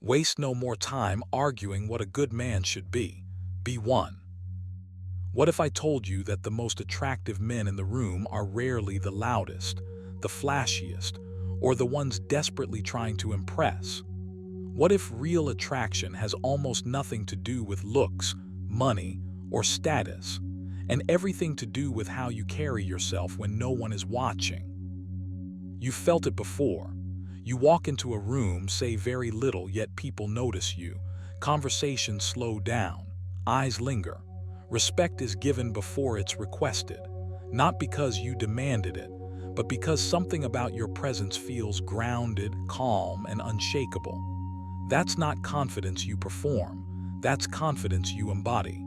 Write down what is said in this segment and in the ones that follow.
Waste no more time arguing what a good man should be. Be one. What if I told you that the most attractive men in the room are rarely the loudest, the flashiest, or the ones desperately trying to impress? What if real attraction has almost nothing to do with looks, money, or status, and everything to do with how you carry yourself when no one is watching? You've felt it before. You walk into a room, say very little, yet people notice you. Conversations slow down. Eyes linger. Respect is given before it's requested. Not because you demanded it, but because something about your presence feels grounded, calm, and unshakable. That's not confidence you perform. That's confidence you embody.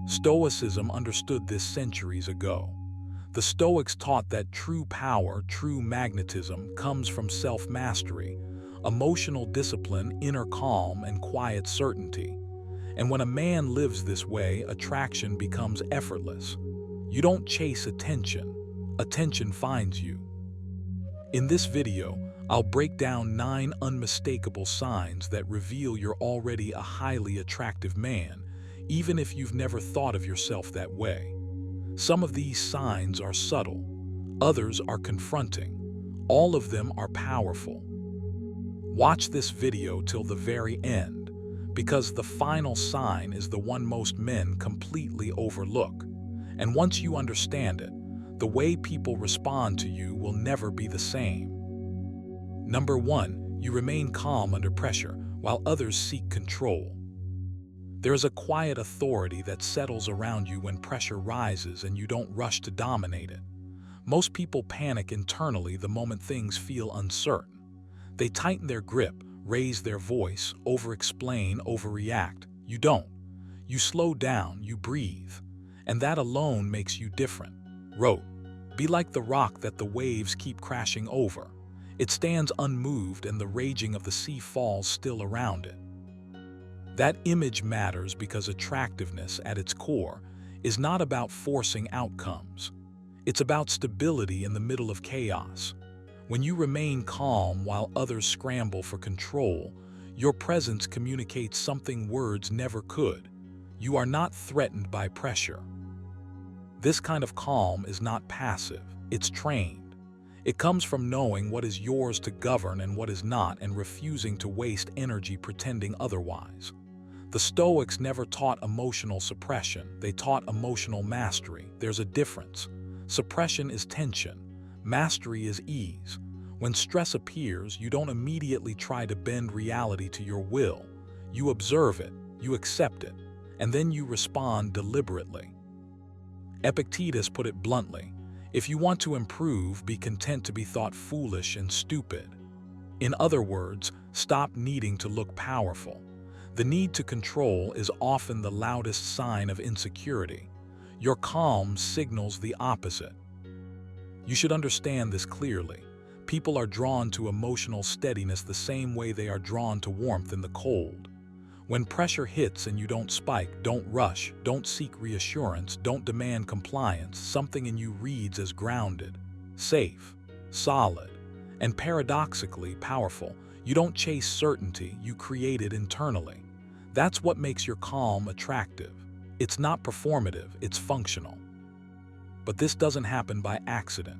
Stoicism understood this centuries ago. The Stoics taught that true power, true magnetism, comes from self-mastery, emotional discipline, inner calm, and quiet certainty. And when a man lives this way, attraction becomes effortless. You don't chase attention. Attention finds you. In this video, I'll break down 9 unmistakable signs that reveal you're already a highly attractive man, even if you've never thought of yourself that way. Some of these signs are subtle, others are confronting. All of them are powerful. Watch this video till the very end, because the final sign is the one most men completely overlook. And once you understand it, the way people respond to you will never be the same. Number 1, you remain calm under pressure while others seek control. There is a quiet authority that settles around you when pressure rises and you don't rush to dominate it. Most people panic internally the moment things feel uncertain. They tighten their grip, raise their voice, over-explain, overreact. You don't. You slow down, you breathe. And that alone makes you different. Wrote, be like the rock that the waves keep crashing over. It stands unmoved and the raging of the sea falls still around it. That image matters because attractiveness, at its core, is not about forcing outcomes. It's about stability in the middle of chaos. When you remain calm while others scramble for control, your presence communicates something words never could. You are not threatened by pressure. This kind of calm is not passive, it's trained. It comes from knowing what is yours to govern and what is not, and refusing to waste energy pretending otherwise. The Stoics never taught emotional suppression, they taught emotional mastery. There's a difference. Suppression is tension. Mastery is ease. When stress appears, you don't immediately try to bend reality to your will. You observe it, you accept it, and then you respond deliberately. Epictetus put it bluntly, if you want to improve, be content to be thought foolish and stupid. In other words, stop needing to look powerful. The need to control is often the loudest sign of insecurity. Your calm signals the opposite. You should understand this clearly. People are drawn to emotional steadiness the same way they are drawn to warmth in the cold. When pressure hits and you don't spike, don't rush, don't seek reassurance, don't demand compliance, something in you reads as grounded, safe, solid, and paradoxically powerful. You don't chase certainty, you create it internally. That's what makes your calm attractive. It's not performative, it's functional. But this doesn't happen by accident.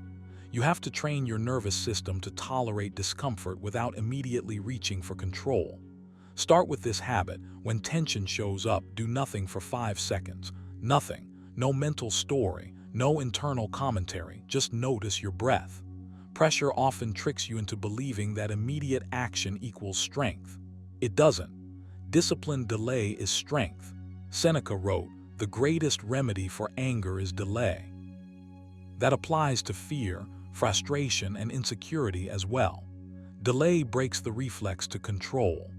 You have to train your nervous system to tolerate discomfort without immediately reaching for control. Start with this habit. When tension shows up, do nothing for 5 seconds. Nothing. No mental story, no internal commentary. Just notice your breath. Pressure often tricks you into believing that immediate action equals strength. It doesn't. Disciplined delay is strength. Seneca wrote, "The greatest remedy for anger is delay." That applies to fear, frustration, and insecurity as well. Delay breaks the reflex to control.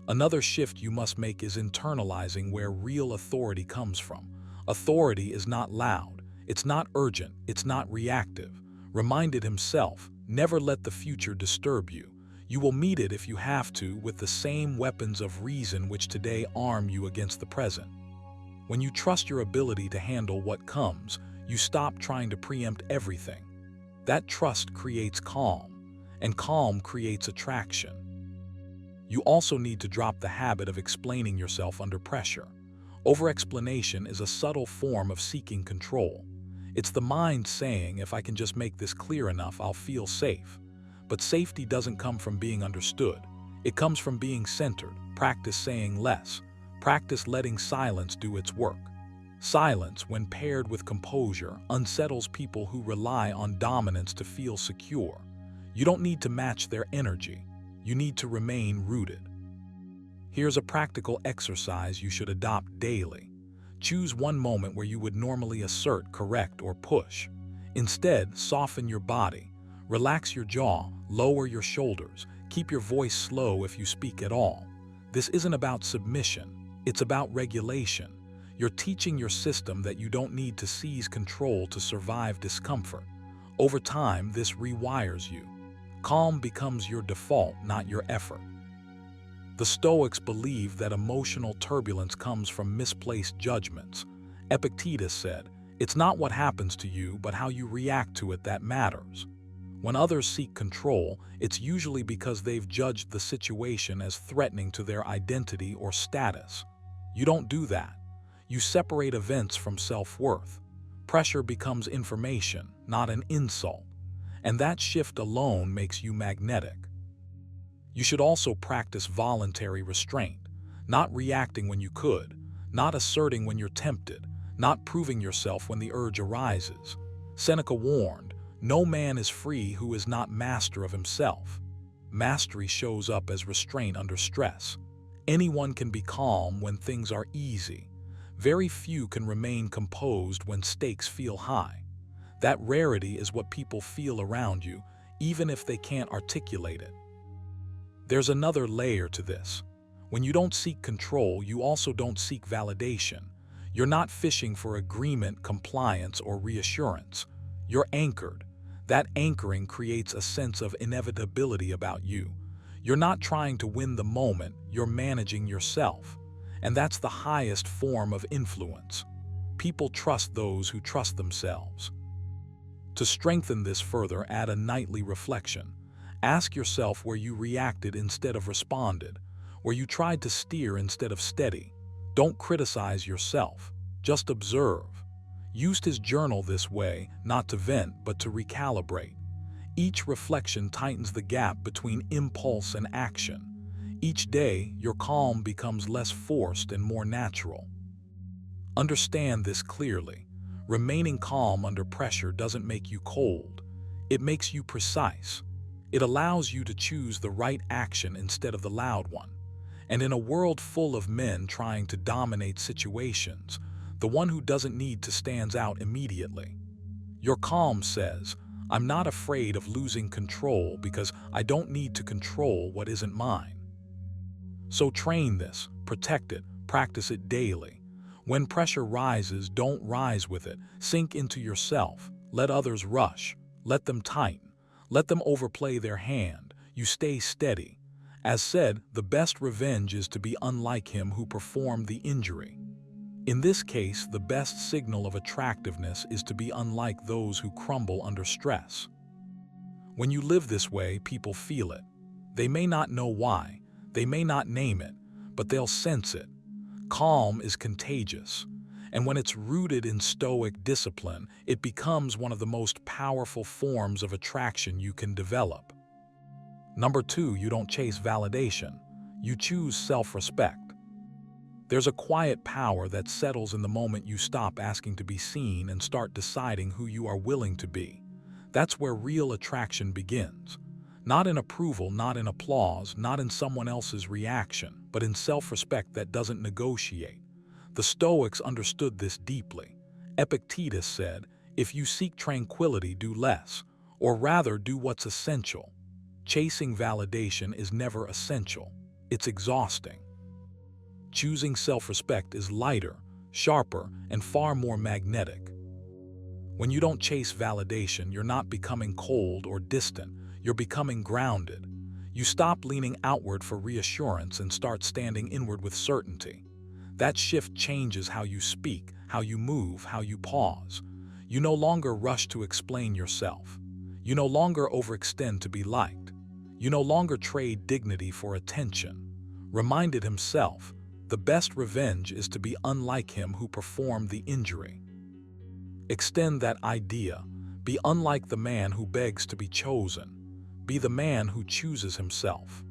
Another shift you must make is internalizing where real authority comes from. Authority is not loud, it's not urgent, it's not reactive. Reminded himself, never let the future disturb you. You will meet it if you have to with the same weapons of reason which today arm you against the present. When you trust your ability to handle what comes, you stop trying to preempt everything. That trust creates calm, and calm creates attraction. You also need to drop the habit of explaining yourself under pressure. Over-explanation is a subtle form of seeking control. It's the mind saying, if I can just make this clear enough, I'll feel safe. But safety doesn't come from being understood. It comes from being centered. Practice saying less. Practice letting silence do its work. Silence, when paired with composure, unsettles people who rely on dominance to feel secure. You don't need to match their energy. You need to remain rooted. Here's a practical exercise you should adopt daily. Choose one moment where you would normally assert, correct, or push. Instead, soften your body. Relax your jaw, lower your shoulders, keep your voice slow if you speak at all. This isn't about submission, it's about regulation. You're teaching your system that you don't need to seize control to survive discomfort. Over time, this rewires you. Calm becomes your default, not your effort. The Stoics believe that emotional turbulence comes from misplaced judgments. Epictetus said, "It's not what happens to you, but how you react to it that matters." When others seek control, it's usually because they've judged the situation as threatening to their identity or status. You don't do that. You separate events from self-worth. Pressure becomes information, not an insult. And that shift alone makes you magnetic. You should also practice voluntary restraint, not reacting when you could, not asserting when you're tempted, not proving yourself when the urge arises. Seneca warned, "No man is free who is not master of himself." Mastery shows up as restraint under stress. Anyone can be calm when things are easy. Very few can remain composed when stakes feel high. That rarity is what people feel around you, even if they can't articulate it. There's another layer to this. When you don't seek control, you also don't seek validation. You're not fishing for agreement, compliance, or reassurance. You're anchored. That anchoring creates a sense of inevitability about you. You're not trying to win the moment, you're managing yourself. And that's the highest form of influence. People trust those who trust themselves. To strengthen this further, add a nightly reflection. Ask yourself where you reacted instead of responded, where you tried to steer instead of steady. Don't criticize yourself, just observe. Used his journal this way, not to vent, but to recalibrate. Each reflection tightens the gap between impulse and action. Each day, your calm becomes less forced and more natural. Understand this clearly. Remaining calm under pressure doesn't make you cold. It makes you precise. It allows you to choose the right action instead of the loud one. And in a world full of men trying to dominate situations, the one who doesn't need to stands out immediately. Your calm says, "I'm not afraid of losing control because I don't need to control what isn't mine." So train this, protect it, practice it daily. When pressure rises, don't rise with it. Sink into yourself. Let others rush. Let them tighten. Let them overplay their hand. You stay steady. As said, the best revenge is to be unlike him who performed the injury. In this case, the best signal of attractiveness is to be unlike those who crumble under stress. When you live this way, people feel it. They may not know why, they may not name it, but they'll sense it. Calm is contagious, and when it's rooted in Stoic discipline, it becomes one of the most powerful forms of attraction you can develop. Number 2, you don't chase validation. You choose self-respect. There's a quiet power that settles in the moment you stop asking to be seen and start deciding who you are willing to be. That's where real attraction begins. Not in approval, not in applause, not in someone else's reaction, but in self-respect that doesn't negotiate. The Stoics understood this deeply. Epictetus said, "If you seek tranquility, do less, or rather do what's essential." Chasing validation is never essential. It's exhausting. Choosing self-respect is lighter, sharper, and far more magnetic. When you don't chase validation, you're not becoming cold or distant. You're becoming grounded. You stop leaning outward for reassurance and start standing inward with certainty. That shift changes how you speak, how you move, how you pause. You no longer rush to explain yourself. You no longer overextend to be liked. You no longer trade dignity for attention. Reminded himself, the best revenge is to be unlike him who performed the injury. Extend that idea. Be unlike the man who begs to be chosen. Be the man who chooses himself.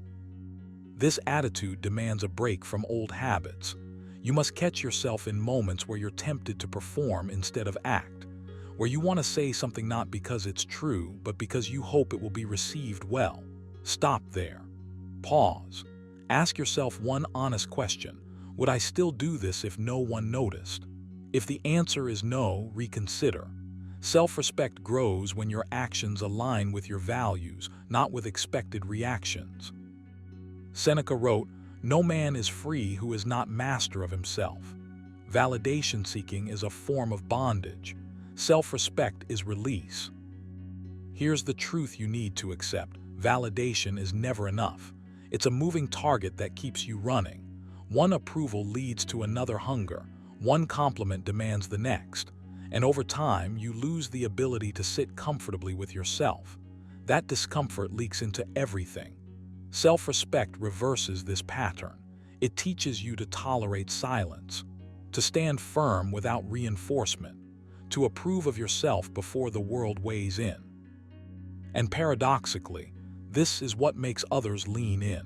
This attitude demands a break from old habits. You must catch yourself in moments where you're tempted to perform instead of act, where you want to say something not because it's true, but because you hope it will be received well. Stop there. Pause. Ask yourself one honest question. Would I still do this if no one noticed? If the answer is no, reconsider. Self-respect grows when your actions align with your values, not with expected reactions. Seneca wrote, "No man is free who is not master of himself." Validation seeking is a form of bondage. Self-respect is release. Here's the truth you need to accept. Validation is never enough. It's a moving target that keeps you running. One approval leads to another hunger. One compliment demands the next. And over time, you lose the ability to sit comfortably with yourself. That discomfort leaks into everything. Self-respect reverses this pattern. It teaches you to tolerate silence, to stand firm without reinforcement, to approve of yourself before the world weighs in. And paradoxically, this is what makes others lean in.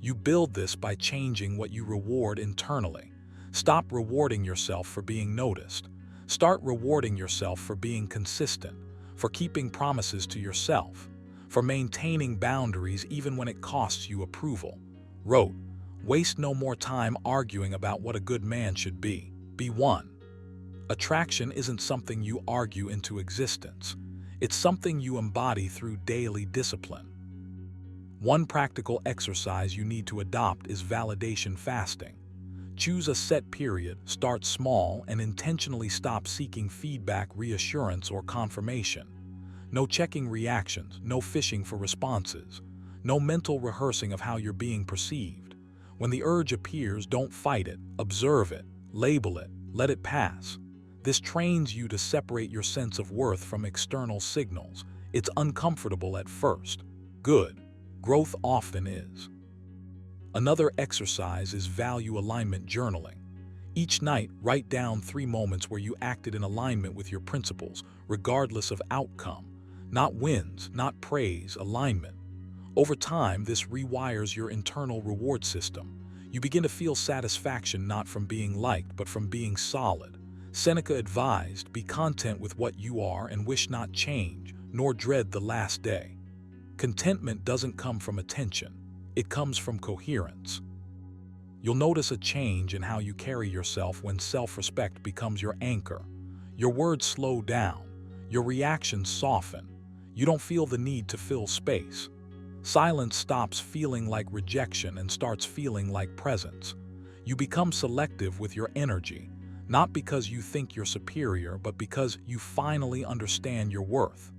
You build this by changing what you reward internally. Stop rewarding yourself for being noticed. Start rewarding yourself for being consistent, for keeping promises to yourself, for maintaining boundaries even when it costs you approval. Wrote, "Waste no more time arguing about what a good man should be. Be one." Attraction isn't something you argue into existence. It's something you embody through daily discipline. One practical exercise you need to adopt is validation fasting. Choose a set period, start small, and intentionally stop seeking feedback, reassurance, or confirmation. No checking reactions, no fishing for responses, no mental rehearsing of how you're being perceived. When the urge appears, don't fight it, observe it, label it, let it pass. This trains you to separate your sense of worth from external signals. It's uncomfortable at first. Good. Growth often is. Another exercise is value alignment journaling. Each night, write down 3 moments where you acted in alignment with your principles, regardless of outcome. Not wins, not praise, alignment. Over time, this rewires your internal reward system. You begin to feel satisfaction not from being liked, but from being solid. Seneca advised, "Be content with what you are and wish not change, nor dread the last day." Contentment doesn't come from attention. It comes from coherence. You'll notice a change in how you carry yourself when self-respect becomes your anchor. Your words slow down. Your reactions soften. You don't feel the need to fill space. Silence stops feeling like rejection and starts feeling like presence. You become selective with your energy, not because you think you're superior, but because you finally understand your worth.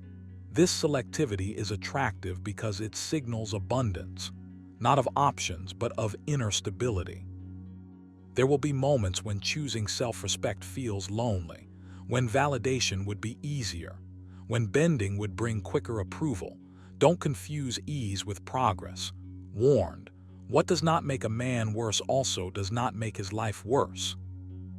This selectivity is attractive because it signals abundance, not of options, but of inner stability. There will be moments when choosing self-respect feels lonely, when validation would be easier, when bending would bring quicker approval. Don't confuse ease with progress. Warned, what does not make a man worse also does not make his life worse.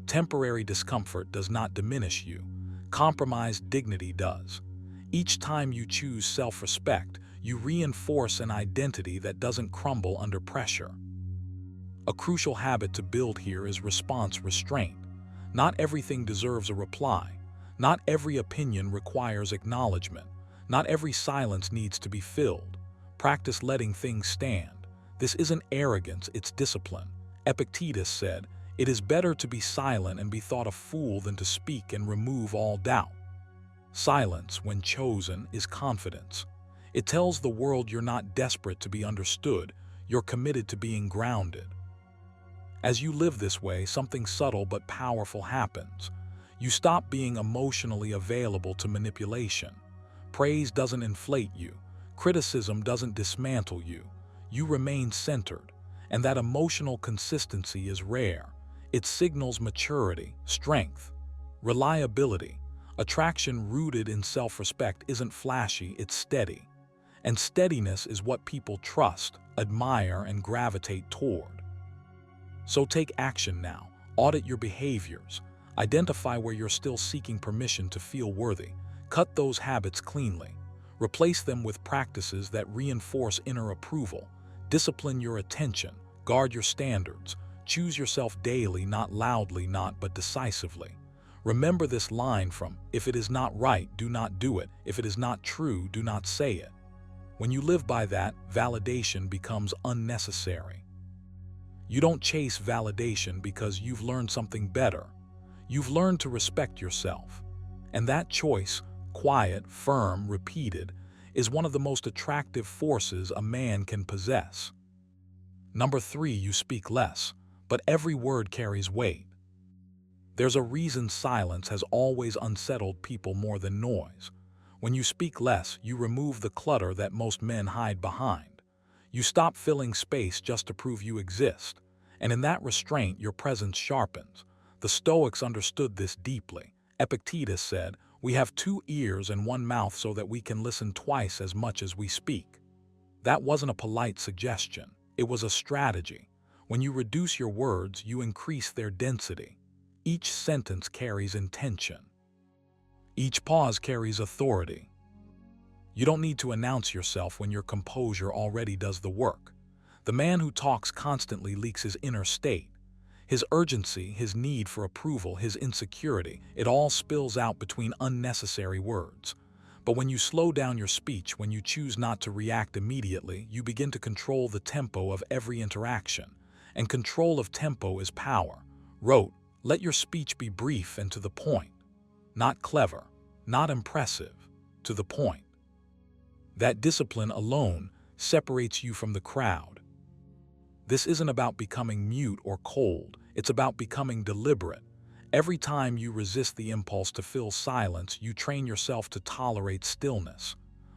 Temporary discomfort does not diminish you. Compromised dignity does. Each time you choose self-respect, you reinforce an identity that doesn't crumble under pressure. A crucial habit to build here is response restraint. Not everything deserves a reply. Not every opinion requires acknowledgement. Not every silence needs to be filled. Practice letting things stand. This isn't arrogance, it's discipline. Epictetus said, "It is better to be silent and be thought a fool than to speak and remove all doubt." Silence, when chosen, is confidence. It tells the world you're not desperate to be understood, you're committed to being grounded. As you live this way, something subtle but powerful happens. You stop being emotionally available to manipulation. Praise doesn't inflate you. Criticism doesn't dismantle you. You remain centered, and that emotional consistency is rare. It signals maturity, strength, reliability. Attraction rooted in self-respect isn't flashy, it's steady. And steadiness is what people trust, admire, and gravitate toward. So take action now. Audit your behaviors. Identify where you're still seeking permission to feel worthy. Cut those habits cleanly. Replace them with practices that reinforce inner approval. Discipline your attention. Guard your standards. Choose yourself daily, not loudly, not but decisively. Remember this line from, "If it is not right, do not do it. If it is not true, do not say it." When you live by that, validation becomes unnecessary. You don't chase validation because you've learned something better. You've learned to respect yourself. And that choice, quiet, firm, repeated, is one of the most attractive forces a man can possess. Number 3, you speak less, but every word carries weight. There's a reason silence has always unsettled people more than noise. When you speak less, you remove the clutter that most men hide behind. You stop filling space just to prove you exist, and in that restraint, your presence sharpens. The Stoics understood this deeply. Epictetus said, "We have 2 ears and 1 mouth so that we can listen twice as much as we speak." That wasn't a polite suggestion. It was a strategy. When you reduce your words, you increase their density. Each sentence carries intention. Each pause carries authority. You don't need to announce yourself when your composure already does the work. The man who talks constantly leaks his inner state. His urgency, his need for approval, his insecurity, it all spills out between unnecessary words. But when you slow down your speech, when you choose not to react immediately, you begin to control the tempo of every interaction. And control of tempo is power. Wrote, "Let your speech be brief and to the point. Not clever, not impressive, to the point." That discipline alone separates you from the crowd. This isn't about becoming mute or cold. It's about becoming deliberate. Every time you resist the impulse to fill silence, you train yourself to tolerate stillness.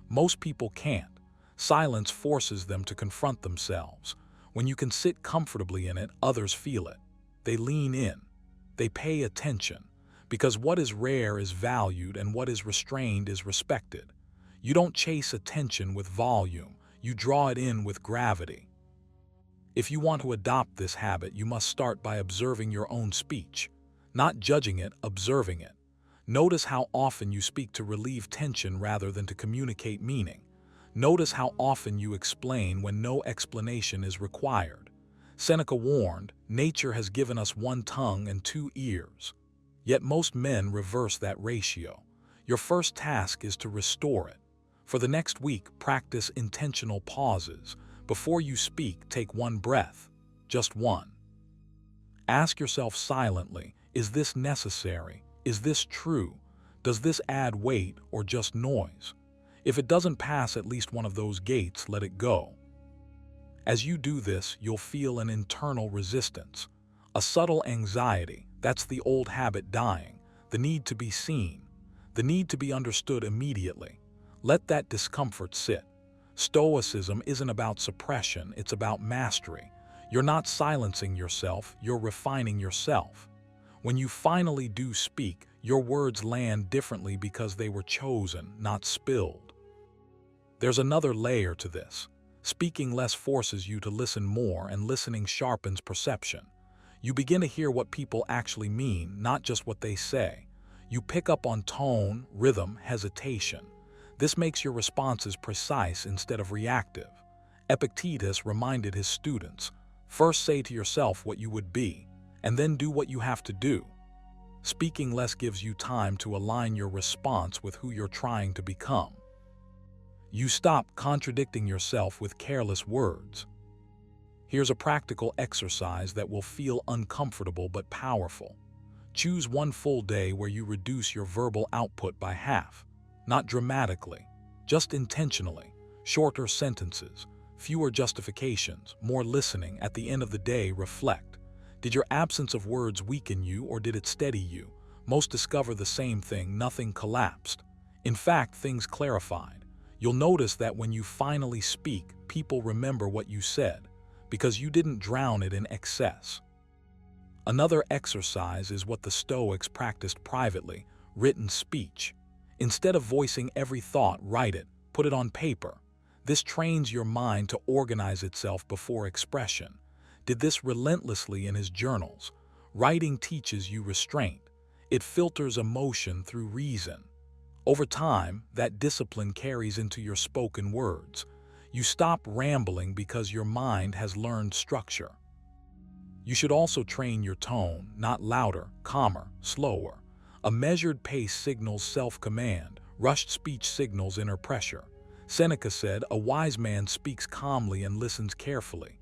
Most people can't. Silence forces them to confront themselves. When you can sit comfortably in it, others feel it. They lean in. They pay attention. Because what is rare is valued and what is restrained is respected. You don't chase attention with volume. You draw it in with gravity. If you want to adopt this habit, you must start by observing your own speech. Not judging it, observing it. Notice how often you speak to relieve tension rather than to communicate meaning. Notice how often you explain when no explanation is required. Seneca warned, "Nature has given us 1 tongue and 2 ears." Yet most men reverse that ratio. Your first task is to restore it. For the next week, practice intentional pauses. Before you speak, take 1 breath, just 1. Ask yourself silently, is this necessary? Is this true? Does this add weight or just noise? If it doesn't pass at least one of those gates, let it go. As you do this, you'll feel an internal resistance, a subtle anxiety. That's the old habit dying, the need to be seen, the need to be understood immediately. Let that discomfort sit. Stoicism isn't about suppression, it's about mastery. You're not silencing yourself, you're refining yourself. When you finally do speak, your words land differently because they were chosen, not spilled. There's another layer to this. Speaking less forces you to listen more, and listening sharpens perception. You begin to hear what people actually mean, not just what they say. You pick up on tone, rhythm, hesitation. This makes your responses precise instead of reactive. Epictetus reminded his students, "First say to yourself what you would be, and then do what you have to do." Speaking less gives you time to align your response with who you're trying to become. You stop contradicting yourself with careless words. Here's a practical exercise that will feel uncomfortable but powerful. Choose 1 full day where you reduce your verbal output by half. Not dramatically, just intentionally. Shorter sentences, fewer justifications, more listening. At the end of the day, reflect. Did your absence of words weaken you or did it steady you? Most discover the same thing: nothing collapsed. In fact, things clarified. You'll notice that when you finally speak, people remember what you said, because you didn't drown it in excess. Another exercise is what the Stoics practiced privately: written speech. Instead of voicing every thought, write it, put it on paper. This trains your mind to organize itself before expression. Did this relentlessly in his journals. Writing teaches you restraint. It filters emotion through reason. Over time, that discipline carries into your spoken words. You stop rambling because your mind has learned structure. You should also train your tone, not louder, calmer, slower. A measured pace signals self-command. Rushed speech signals inner pressure. Seneca said, "A wise man speaks calmly and listens carefully."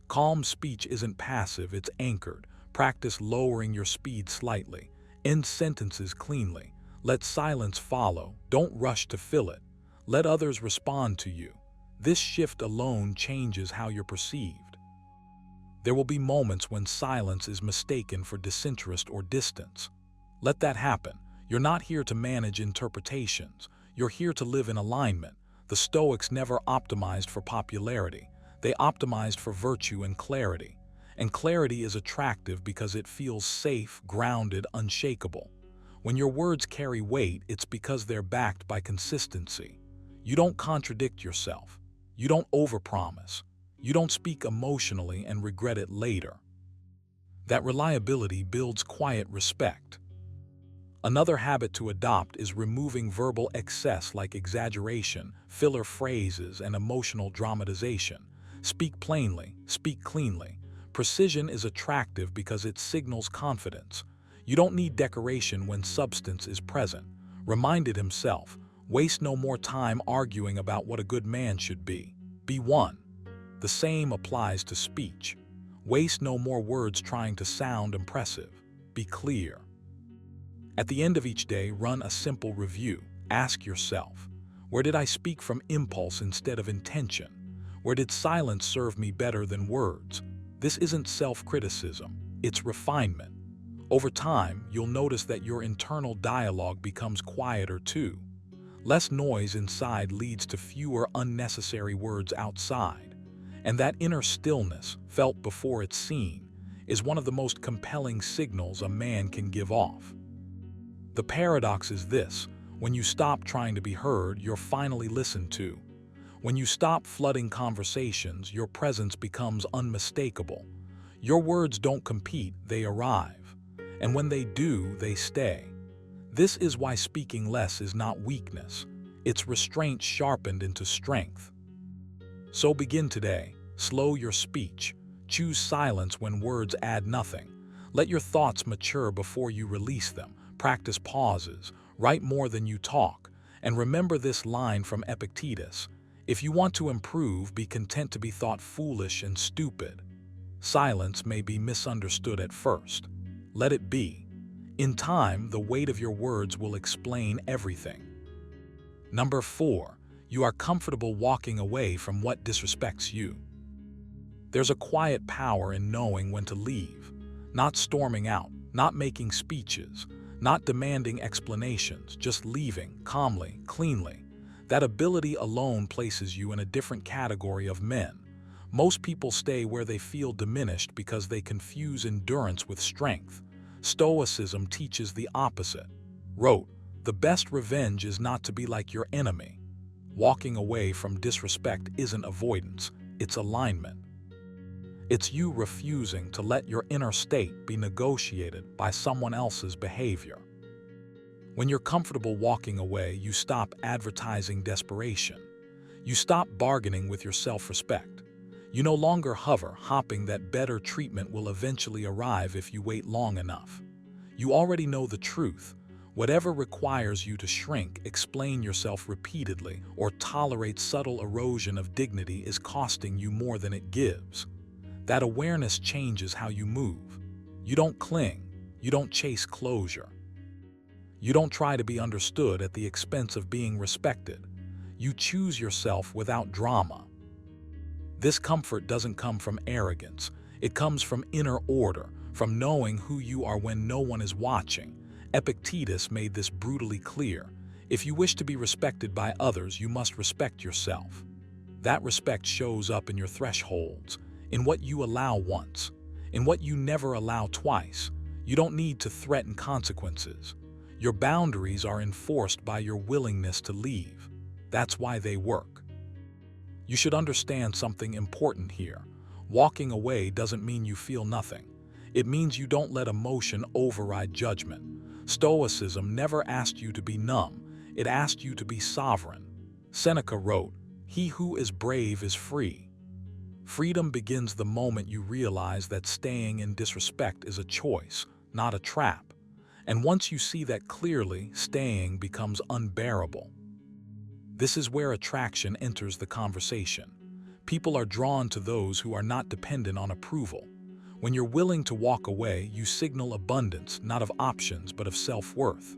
Calm speech isn't passive, it's anchored. Practice lowering your speed slightly. End sentences cleanly. Let silence follow. Don't rush to fill it. Let others respond to you. This shift alone changes how you're perceived. There will be moments when silence is mistaken for disinterest or distance. Let that happen. You're not here to manage interpretations. You're here to live in alignment. The Stoics never optimized for popularity. They optimized for virtue and clarity. And clarity is attractive because it feels safe, grounded, unshakable. When your words carry weight, it's because they're backed by consistency. You don't contradict yourself. You don't overpromise. You don't speak emotionally and regret it later. That reliability builds quiet respect. Another habit to adopt is removing verbal excess like exaggeration, filler phrases, and emotional dramatization. Speak plainly, speak cleanly. Precision is attractive because it signals confidence. You don't need decoration when substance is present. Reminded himself, waste no more time arguing about what a good man should be. Be one. The same applies to speech. Waste no more words trying to sound impressive. Be clear. At the end of each day, run a simple review. Ask yourself, where did I speak from impulse instead of intention? Where did silence serve me better than words? This isn't self-criticism, it's refinement. Over time, you'll notice that your internal dialogue becomes quieter too. Less noise inside leads to fewer unnecessary words outside. And that inner stillness, felt before it's seen, is one of the most compelling signals a man can give off. The paradox is this: when you stop trying to be heard, you're finally listened to. When you stop flooding conversations, your presence becomes unmistakable. Your words don't compete, they arrive. And when they do, they stay. This is why speaking less is not weakness. It's restraint sharpened into strength. So begin today. Slow your speech. Choose silence when words add nothing. Let your thoughts mature before you release them. Practice pauses. Write more than you talk. And remember this line from Epictetus: if you want to improve, be content to be thought foolish and stupid. Silence may be misunderstood at first. Let it be. In time, the weight of your words will explain everything. Number 4. You are comfortable walking away from what disrespects you. There's a quiet power in knowing when to leave. Not storming out, not making speeches, not demanding explanations, just leaving, calmly, cleanly. That ability alone places you in a different category of men. Most people stay where they feel diminished because they confuse endurance with strength. Stoicism teaches the opposite. Wrote, "The best revenge is not to be like your enemy." Walking away from disrespect isn't avoidance, it's alignment. It's you refusing to let your inner state be negotiated by someone else's behavior. When you're comfortable walking away, you stop advertising desperation. You stop bargaining with your self-respect. You no longer hover, hoping that better treatment will eventually arrive if you wait long enough. You already know the truth. Whatever requires you to shrink, explain yourself repeatedly, or tolerate subtle erosion of dignity is costing you more than it gives. That awareness changes how you move. You don't cling. You don't chase closure. You don't try to be understood at the expense of being respected. You choose yourself without drama. This comfort doesn't come from arrogance. It comes from inner order, from knowing who you are when no one is watching. Epictetus made this brutally clear. If you wish to be respected by others, you must respect yourself. That respect shows up in your thresholds, in what you allow once, in what you never allow twice. You don't need to threaten consequences. Your boundaries are enforced by your willingness to leave. That's why they work. You should understand something important here. Walking away doesn't mean you feel nothing. It means you don't let emotion override judgment. Stoicism never asked you to be numb. It asked you to be sovereign. Seneca wrote, "He who is brave is free." Freedom begins the moment you realize that staying in disrespect is a choice, not a trap. And once you see that clearly, staying becomes unbearable. This is where attraction enters the conversation. People are drawn to those who are not dependent on approval. When you're willing to walk away, you signal abundance, not of options, but of self-worth.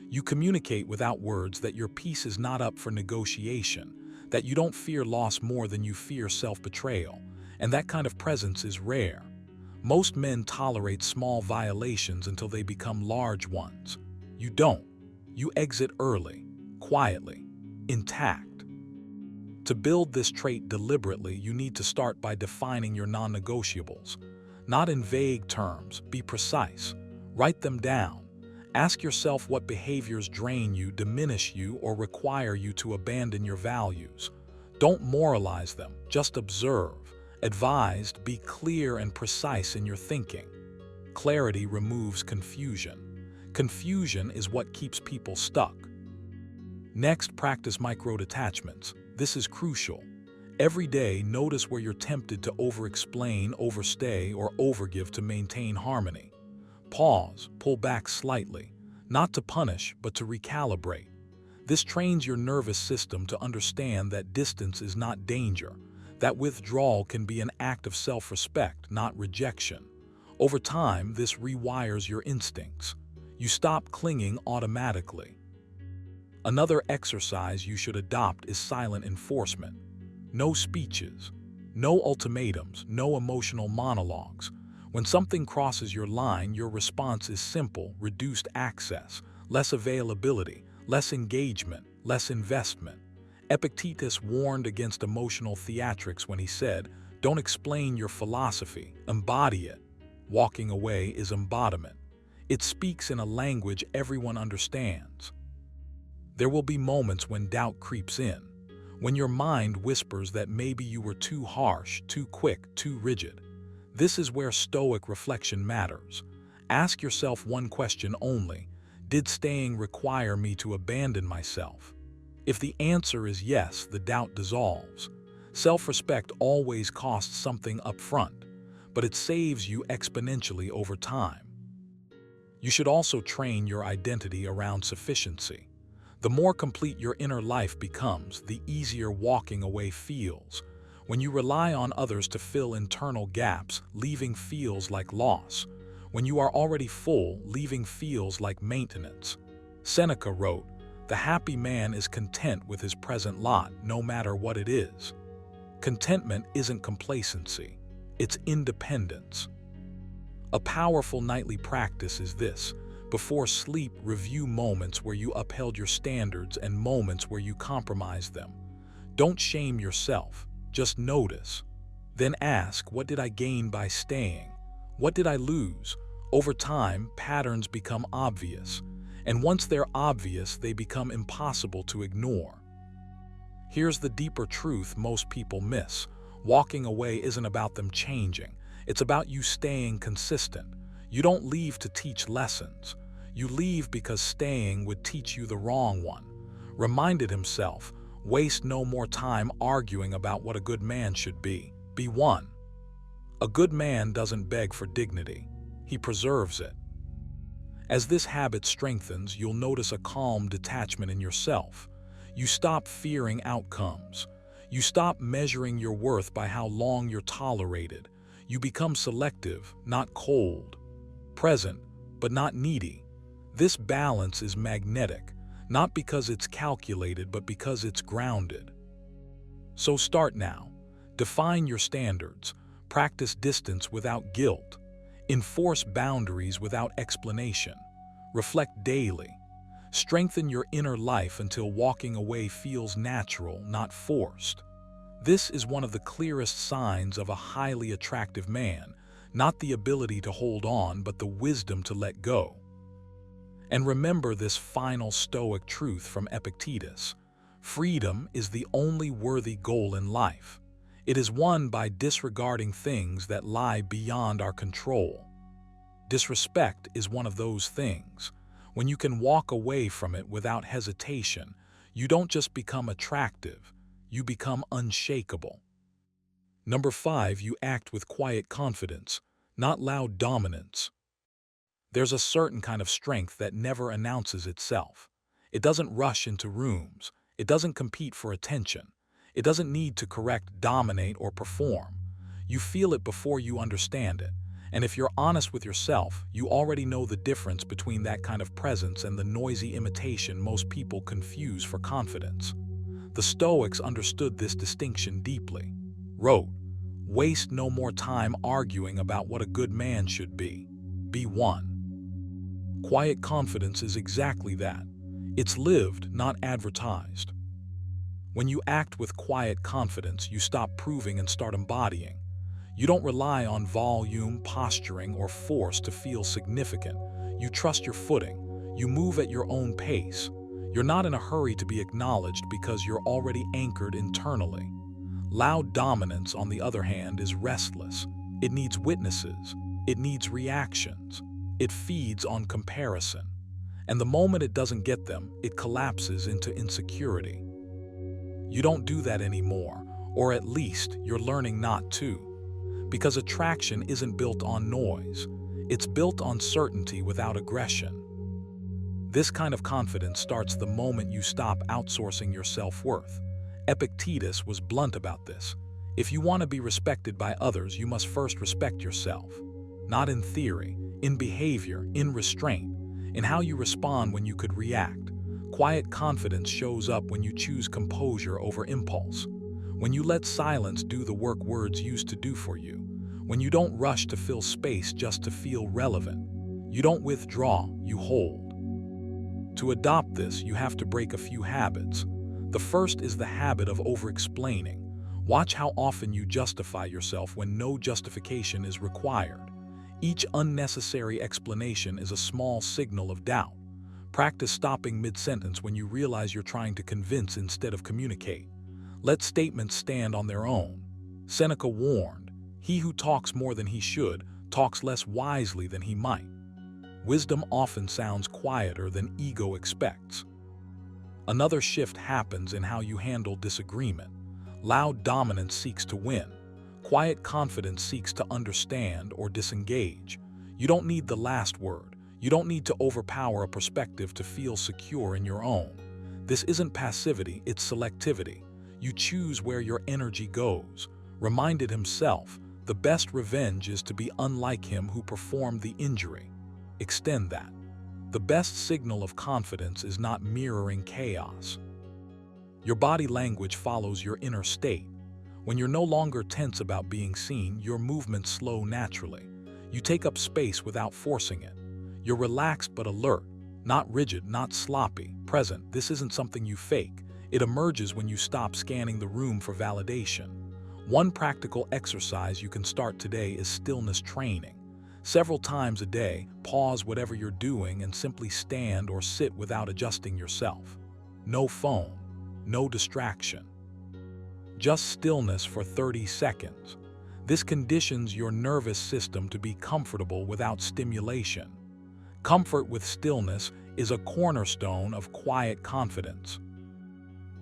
You communicate without words that your peace is not up for negotiation, that you don't fear loss more than you fear self-betrayal, and that kind of presence is rare. Most men tolerate small violations until they become large ones. You don't. You exit early, quietly, intact. To build this trait deliberately, you need to start by defining your non-negotiables. Not in vague terms, be precise. Write them down. Ask yourself what behaviors drain you, diminish you, or require you to abandon your values. Don't moralize them, just observe. Advised, be clear and precise in your thinking. Clarity removes confusion. Confusion is what keeps people stuck. Next, practice micro-detachments. This is crucial. Every day, notice where you're tempted to over-explain, overstay, or overgive to maintain harmony. Pause, pull back slightly, not to punish, but to recalibrate. This trains your nervous system to understand that distance is not danger, that withdrawal can be an act of self-respect, not rejection. Over time, this rewires your instincts. You stop clinging automatically. Another exercise you should adopt is silent enforcement. No speeches, no ultimatums, no emotional monologues. When something crosses your line, your response is simple: reduced access, less availability, less engagement, less investment. Epictetus warned against emotional theatrics when he said, "Don't explain your philosophy, embody it." Walking away is embodiment. It speaks in a language everyone understands. There will be moments when doubt creeps in, when your mind whispers that maybe you were too harsh, too quick, too rigid. This is where Stoic reflection matters. Ask yourself one question only: did staying require me to abandon myself? If the answer is yes, the doubt dissolves. Self-respect always costs something up front, but it saves you exponentially over time. You should also train your identity around sufficiency. The more complete your inner life becomes, the easier walking away feels. When you rely on others to fill internal gaps, leaving feels like loss. When you are already full, leaving feels like maintenance. Seneca wrote, "The happy man is content with his present lot, no matter what it is." Contentment isn't complacency, it's independence. A powerful nightly practice is this: before sleep, review moments where you upheld your standards and moments where you compromised them. Don't shame yourself, just notice. Then ask, what did I gain by staying? What did I lose? Over time, patterns become obvious, and once they're obvious, they become impossible to ignore. Here's the deeper truth most people miss. Walking away isn't about them changing. It's about you staying consistent. You don't leave to teach lessons. You leave because staying would teach you the wrong one. Reminded himself, waste no more time arguing about what a good man should be. Be one. A good man doesn't beg for dignity. He preserves it. As this habit strengthens, you'll notice a calm detachment in yourself. You stop fearing outcomes. You stop measuring your worth by how long you're tolerated. You become selective, not cold. Present, but not needy. This balance is magnetic, not because it's calculated, but because it's grounded. So start now. Define your standards. Practice distance without guilt. Enforce boundaries without explanation. Reflect daily. Strengthen your inner life until walking away feels natural, not forced. This is one of the clearest signs of a highly attractive man, not the ability to hold on, but the wisdom to let go. And remember this final Stoic truth from Epictetus: Freedom is the only worthy goal in life. It is won by disregarding things that lie beyond our control. Disrespect is one of those things. When you can walk away from it without hesitation, you don't just become attractive, you become unshakable. Number 5, you act with quiet confidence, not loud dominance. There's a certain kind of strength that never announces itself. It doesn't rush into rooms. It doesn't compete for attention. It doesn't need to correct, dominate, or perform. You feel it before you understand it. And if you're honest with yourself, you already know the difference between that kind of presence and the noisy imitation most people confuse for confidence. The Stoics understood this distinction deeply. Wrote, "Waste no more time arguing about what a good man should be. Be one." Quiet confidence is exactly that. It's lived, not advertised. When you act with quiet confidence, you stop proving and start embodying. You don't rely on volume, posturing, or force to feel significant. You trust your footing. You move at your own pace. You're not in a hurry to be acknowledged because you're already anchored internally. Loud dominance, on the other hand, is restless. It needs witnesses. It needs reactions. It feeds on comparison. And the moment it doesn't get them, it collapses into insecurity. You don't do that anymore, or at least you're learning not to. Because attraction isn't built on noise. It's built on certainty without aggression. This kind of confidence starts the moment you stop outsourcing your self-worth. Epictetus was blunt about this. If you want to be respected by others, you must first respect yourself. Not in theory, in behavior, in restraint, in how you respond when you could react. Quiet confidence shows up when you choose composure over impulse. When you let silence do the work words used to do for you. When you don't rush to fill space just to feel relevant. You don't withdraw, you hold. To adopt this, you have to break a few habits. The first is the habit of over-explaining. Watch how often you justify yourself when no justification is required. Each unnecessary explanation is a small signal of doubt. Practice stopping mid-sentence when you realize you're trying to convince instead of communicate. Let statements stand on their own. Seneca warned, "He who talks more than he should talks less wisely than he might." Wisdom often sounds quieter than ego expects. Another shift happens in how you handle disagreement. Loud dominance seeks to win. Quiet confidence seeks to understand or disengage. You don't need the last word. You don't need to overpower a perspective to feel secure in your own. This isn't passivity, it's selectivity. You choose where your energy goes. Reminded himself, the best revenge is to be unlike him who performed the injury. Extend that. The best signal of confidence is not mirroring chaos. Your body language follows your inner state. When you're no longer tense about being seen, your movements slow naturally. You take up space without forcing it. You're relaxed but alert, not rigid, not sloppy, present. This isn't something you fake. It emerges when you stop scanning the room for validation. One practical exercise you can start today is stillness training. Several times a day, pause whatever you're doing and simply stand or sit without adjusting yourself. No phone, no distraction. Just stillness for 30 seconds. This conditions your nervous system to be comfortable without stimulation. Comfort with stillness is a cornerstone of quiet confidence.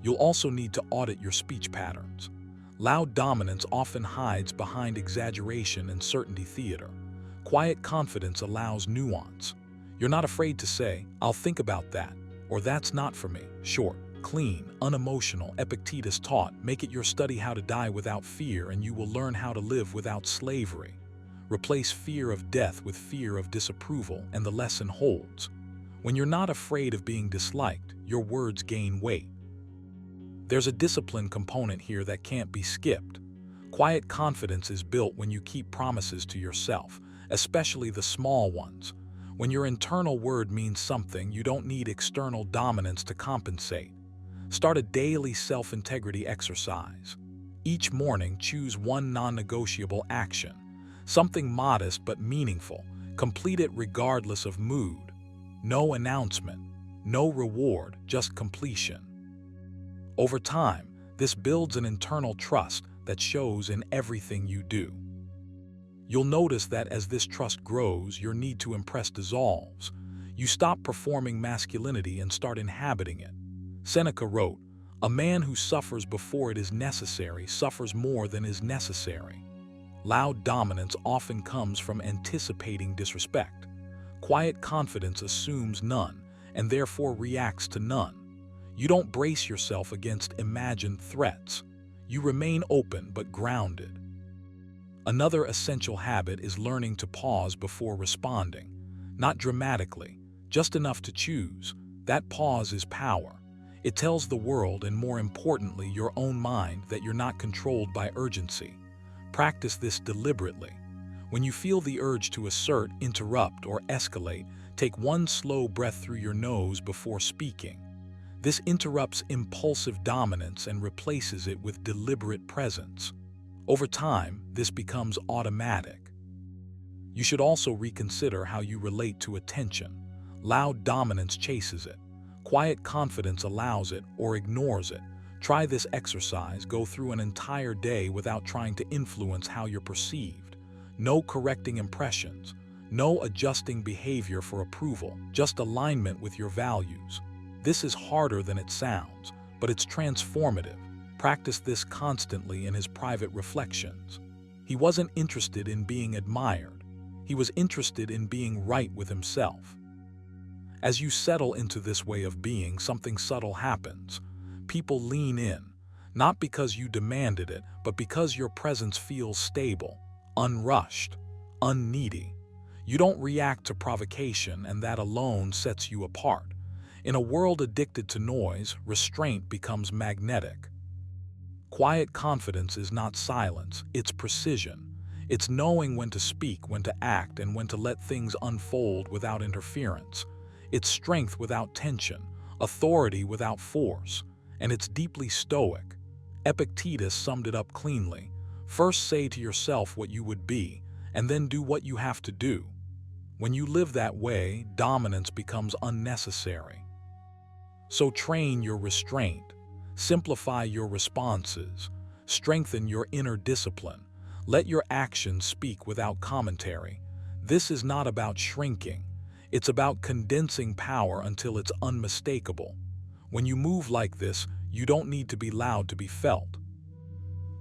You'll also need to audit your speech patterns. Loud dominance often hides behind exaggeration and certainty theater. Quiet confidence allows nuance. You're not afraid to say, "I'll think about that," or "That's not for me." Short, clean, unemotional. Epictetus taught, make it your study how to die without fear, and you will learn how to live without slavery. Replace fear of death with fear of disapproval, and the lesson holds. When you're not afraid of being disliked, your words gain weight. There's a discipline component here that can't be skipped. Quiet confidence is built when you keep promises to yourself, especially the small ones. When your internal word means something, you don't need external dominance to compensate. Start a daily self-integrity exercise. Each morning, choose one non-negotiable action. Something modest but meaningful. Complete it regardless of mood. No announcement, no reward, just completion. Over time, this builds an internal trust that shows in everything you do. You'll notice that as this trust grows, your need to impress dissolves. You stop performing masculinity and start inhabiting it. Seneca wrote, "A man who suffers before it is necessary suffers more than is necessary." Loud dominance often comes from anticipating disrespect. Quiet confidence assumes none and therefore reacts to none. You don't brace yourself against imagined threats. You remain open but grounded. Another essential habit is learning to pause before responding. Not dramatically, just enough to choose. That pause is power. It tells the world, and more importantly, your own mind, that you're not controlled by urgency. Practice this deliberately. When you feel the urge to assert, interrupt, or escalate, take one slow breath through your nose before speaking. This interrupts impulsive dominance and replaces it with deliberate presence. Over time, this becomes automatic. You should also reconsider how you relate to attention. Loud dominance chases it. Quiet confidence allows it or ignores it. Try this exercise. Go through an entire day without trying to influence how you're perceived. No correcting impressions. No adjusting behavior for approval. Just alignment with your values. This is harder than it sounds, but it's transformative. Practice this constantly in his private reflections. He wasn't interested in being admired. He was interested in being right with himself. As you settle into this way of being, something subtle happens. People lean in, not because you demanded it, but because your presence feels stable, unrushed, unneedy. You don't react to provocation, and that alone sets you apart. In a world addicted to noise, restraint becomes magnetic. Quiet confidence is not silence, it's precision. It's knowing when to speak, when to act, and when to let things unfold without interference. It's strength without tension, authority without force, and it's deeply Stoic. Epictetus summed it up cleanly. First say to yourself what you would be, and then do what you have to do. When you live that way, dominance becomes unnecessary. So train your restraint. Simplify your responses. Strengthen your inner discipline. Let your actions speak without commentary. This is not about shrinking. It's about condensing power until it's unmistakable. When you move like this, you don't need to be loud to be felt.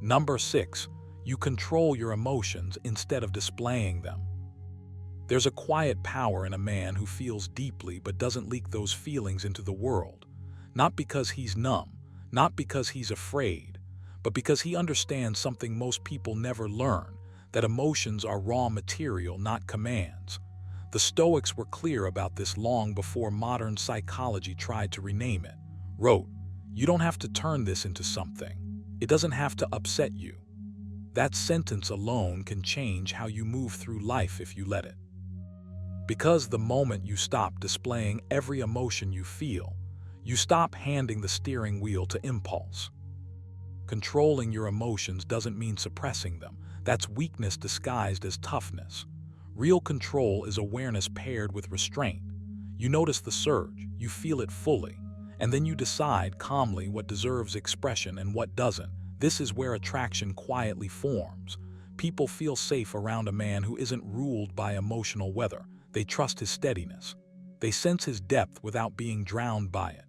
Number 6, you control your emotions instead of displaying them. There's a quiet power in a man who feels deeply but doesn't leak those feelings into the world. Not because he's numb, not because he's afraid, but because he understands something most people never learn, that emotions are raw material, not commands. The Stoics were clear about this long before modern psychology tried to rename it. Wrote, "You don't have to turn this into something. It doesn't have to upset you." That sentence alone can change how you move through life if you let it. Because the moment you stop displaying every emotion you feel, you stop handing the steering wheel to impulse. Controlling your emotions doesn't mean suppressing them. That's weakness disguised as toughness. Real control is awareness paired with restraint. You notice the surge, you feel it fully, and then you decide calmly what deserves expression and what doesn't. This is where attraction quietly forms. People feel safe around a man who isn't ruled by emotional weather. They trust his steadiness. They sense his depth without being drowned by it.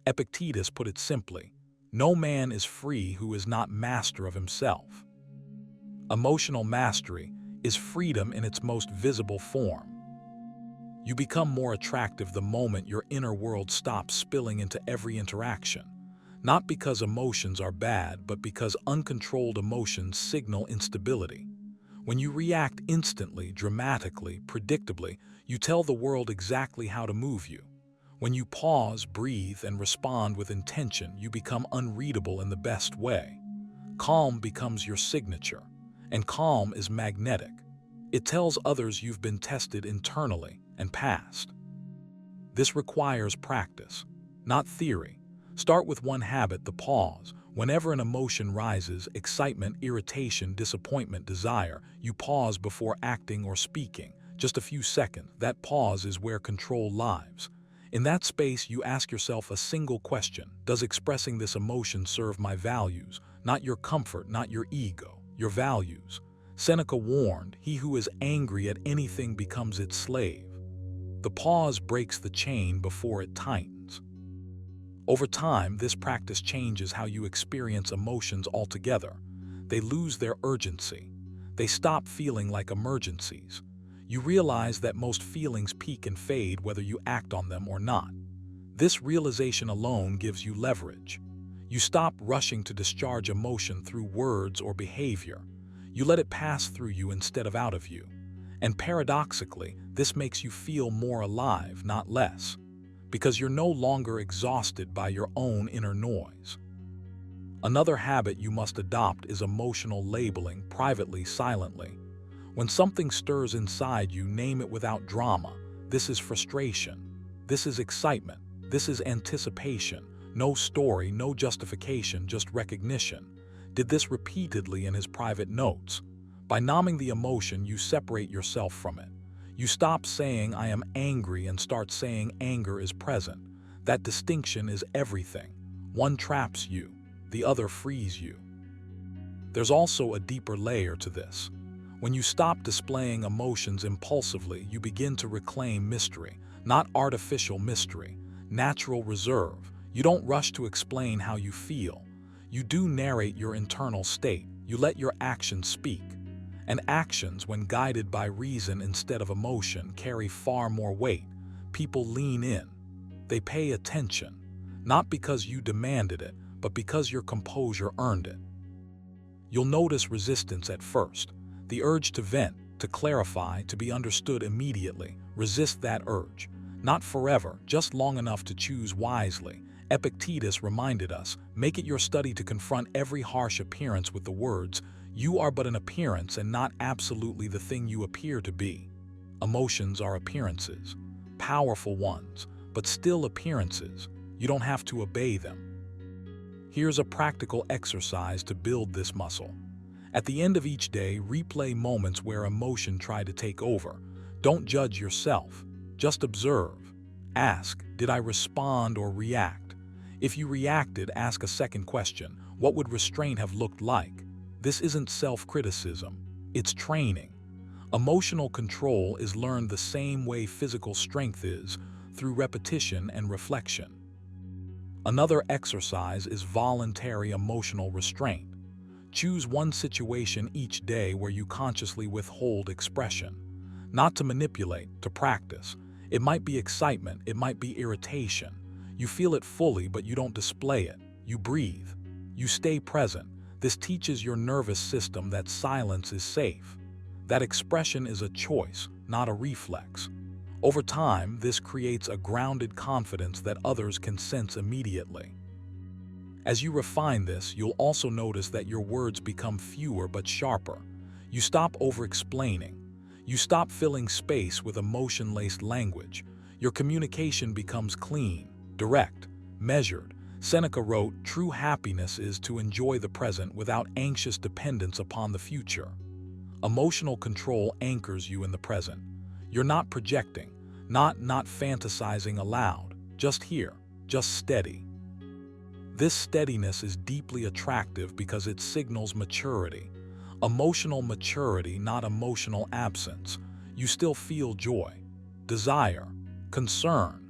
Epictetus put it simply, "No man is free who is not master of himself." Emotional mastery is freedom in its most visible form. You become more attractive the moment your inner world stops spilling into every interaction. Not because emotions are bad, but because uncontrolled emotions signal instability. When you react instantly, dramatically, predictably, you tell the world exactly how to move you. When you pause, breathe, and respond with intention, you become unreadable in the best way. Calm becomes your signature, and calm is magnetic. It tells others you've been tested internally and passed. This requires practice, not theory. Start with one habit, the pause. Whenever an emotion rises, excitement, irritation, disappointment, desire, you pause before acting or speaking. Just a few seconds. That pause is where control lives. In that space, you ask yourself a single question. Does expressing this emotion serve my values? Not your comfort, not your ego, your values. Seneca warned, he who is angry at anything becomes its slave. The pause breaks the chain before it tightens. Over time, this practice changes how you experience emotions altogether. They lose their urgency. They stop feeling like emergencies. You realize that most feelings peak and fade whether you act on them or not. This realization alone gives you leverage. You stop rushing to discharge emotion through words or behavior. You let it pass through you instead of out of you. And paradoxically, this makes you feel more alive, not less, because you're no longer exhausted by your own inner noise. Another habit you must adopt is emotional labeling, privately, silently. When something stirs inside you, name it without drama. This is frustration. This is excitement. This is anticipation. No story, no justification, just recognition. Did this repeatedly in his private notes. By numbing the emotion, you separate yourself from it. You stop saying, I am angry, and start saying anger is present. That distinction is everything. One traps you, the other frees you. There's also a deeper layer to this. When you stop displaying emotions impulsively, you begin to reclaim mystery, not artificial mystery, natural reserve. You don't rush to explain how you feel. You do narrate your internal state. You let your actions speak. And actions, when guided by reason instead of emotion, carry far more weight. People lean in. They pay attention, not because you demanded it, but because your composure earned it. You'll notice resistance at first. The urge to vent, to clarify, to be understood immediately. Resist that urge. Not forever, just long enough to choose wisely. Epictetus reminded us, make it your study to confront every harsh appearance with the words, you are but an appearance and not absolutely the thing you appear to be. Emotions are appearances, powerful ones, but still appearances. You don't have to obey them. Here's a practical exercise to build this muscle. At the end of each day, replay moments where emotion tried to take over. Don't judge yourself. Just observe. Ask, did I respond or react? If you reacted, ask a second question. What would restraint have looked like? This isn't self-criticism. It's training. Emotional control is learned the same way physical strength is, through repetition and reflection. Another exercise is voluntary emotional restraint. Choose one situation each day where you consciously withhold expression. Not to manipulate, to practice. It might be excitement, it might be irritation. You feel it fully, but you don't display it. You breathe. You stay present. This teaches your nervous system that silence is safe. That expression is a choice, not a reflex. Over time, this creates a grounded confidence that others can sense immediately. As you refine this, you'll also notice that your words become fewer but sharper. You stop over-explaining. You stop filling space with emotion-laced language. Your communication becomes clean, direct, measured. Seneca wrote, true happiness is to enjoy the present without anxious dependence upon the future. Emotional control anchors you in the present. You're not projecting, not fantasizing aloud, just here, just steady. This steadiness is deeply attractive because it signals maturity. Emotional maturity, not emotional absence. You still feel joy, desire, concern,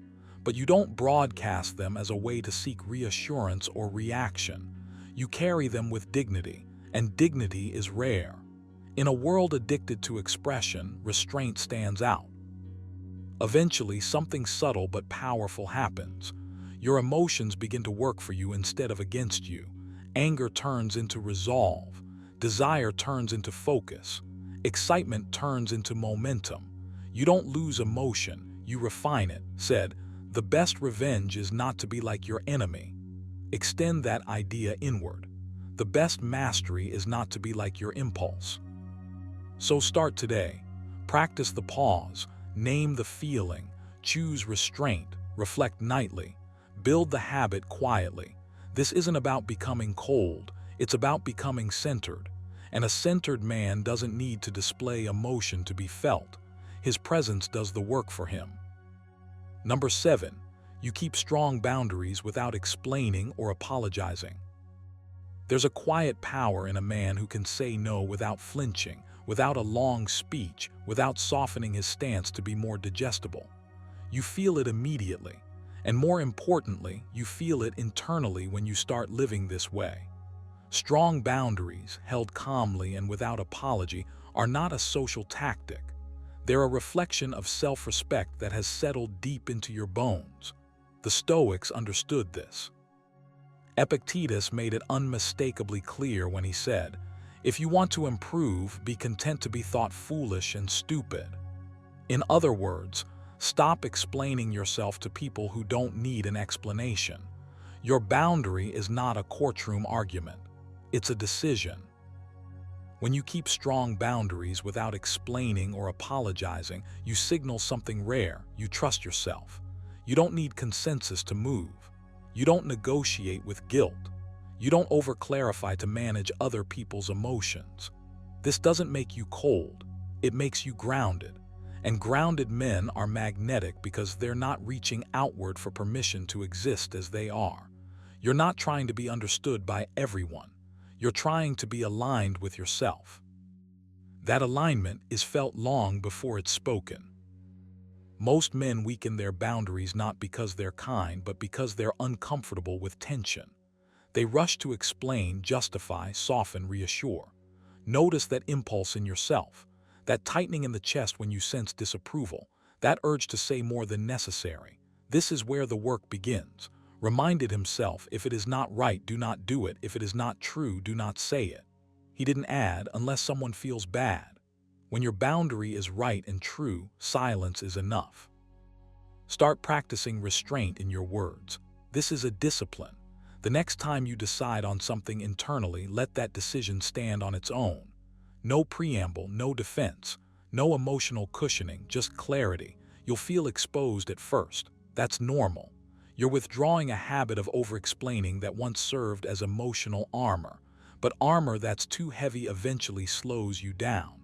but you don't broadcast them as a way to seek reassurance or reaction. You carry them with dignity, and dignity is rare. In a world addicted to expression, restraint stands out. Eventually, something subtle but powerful happens. Your emotions begin to work for you instead of against you. Anger turns into resolve. Desire turns into focus. Excitement turns into momentum. You don't lose emotion, you refine it. Said, the best revenge is not to be like your enemy. Extend that idea inward. The best mastery is not to be like your impulse. So start today. Practice the pause. Name the feeling. Choose restraint. Reflect nightly. Build the habit quietly. This isn't about becoming cold. It's about becoming centered. And a centered man doesn't need to display emotion to be felt. His presence does the work for him. Number 7. You keep strong boundaries without explaining or apologizing. There's a quiet power in a man who can say no without flinching, without a long speech, without softening his stance to be more digestible. You feel it immediately, and more importantly, you feel it internally when you start living this way. Strong boundaries, held calmly and without apology, are not a social tactic. They're a reflection of self-respect that has settled deep into your bones. The Stoics understood this. Epictetus made it unmistakably clear when he said, "If you want to improve, be content to be thought foolish and stupid." In other words, stop explaining yourself to people who don't need an explanation. Your boundary is not a courtroom argument. It's a decision. When you keep strong boundaries without explaining or apologizing, you signal something rare. You trust yourself. You don't need consensus to move. You don't negotiate with guilt. You don't over-clarify to manage other people's emotions. This doesn't make you cold. It makes you grounded. And grounded men are magnetic because they're not reaching outward for permission to exist as they are. You're not trying to be understood by everyone. You're trying to be aligned with yourself. That alignment is felt long before it's spoken. Most men weaken their boundaries not because they're kind, but because they're uncomfortable with tension. They rush to explain, justify, soften, reassure. Notice that impulse in yourself, that tightening in the chest when you sense disapproval, that urge to say more than necessary. This is where the work begins. Reminded himself, if it is not right, do not do it. If it is not true, do not say it. He didn't add, unless someone feels bad. When your boundary is right and true, silence is enough. Start practicing restraint in your words. This is a discipline. The next time you decide on something internally, let that decision stand on its own. No preamble, no defense, no emotional cushioning, just clarity. You'll feel exposed at first. That's normal. You're withdrawing a habit of over-explaining that once served as emotional armor. But armor that's too heavy eventually slows you down.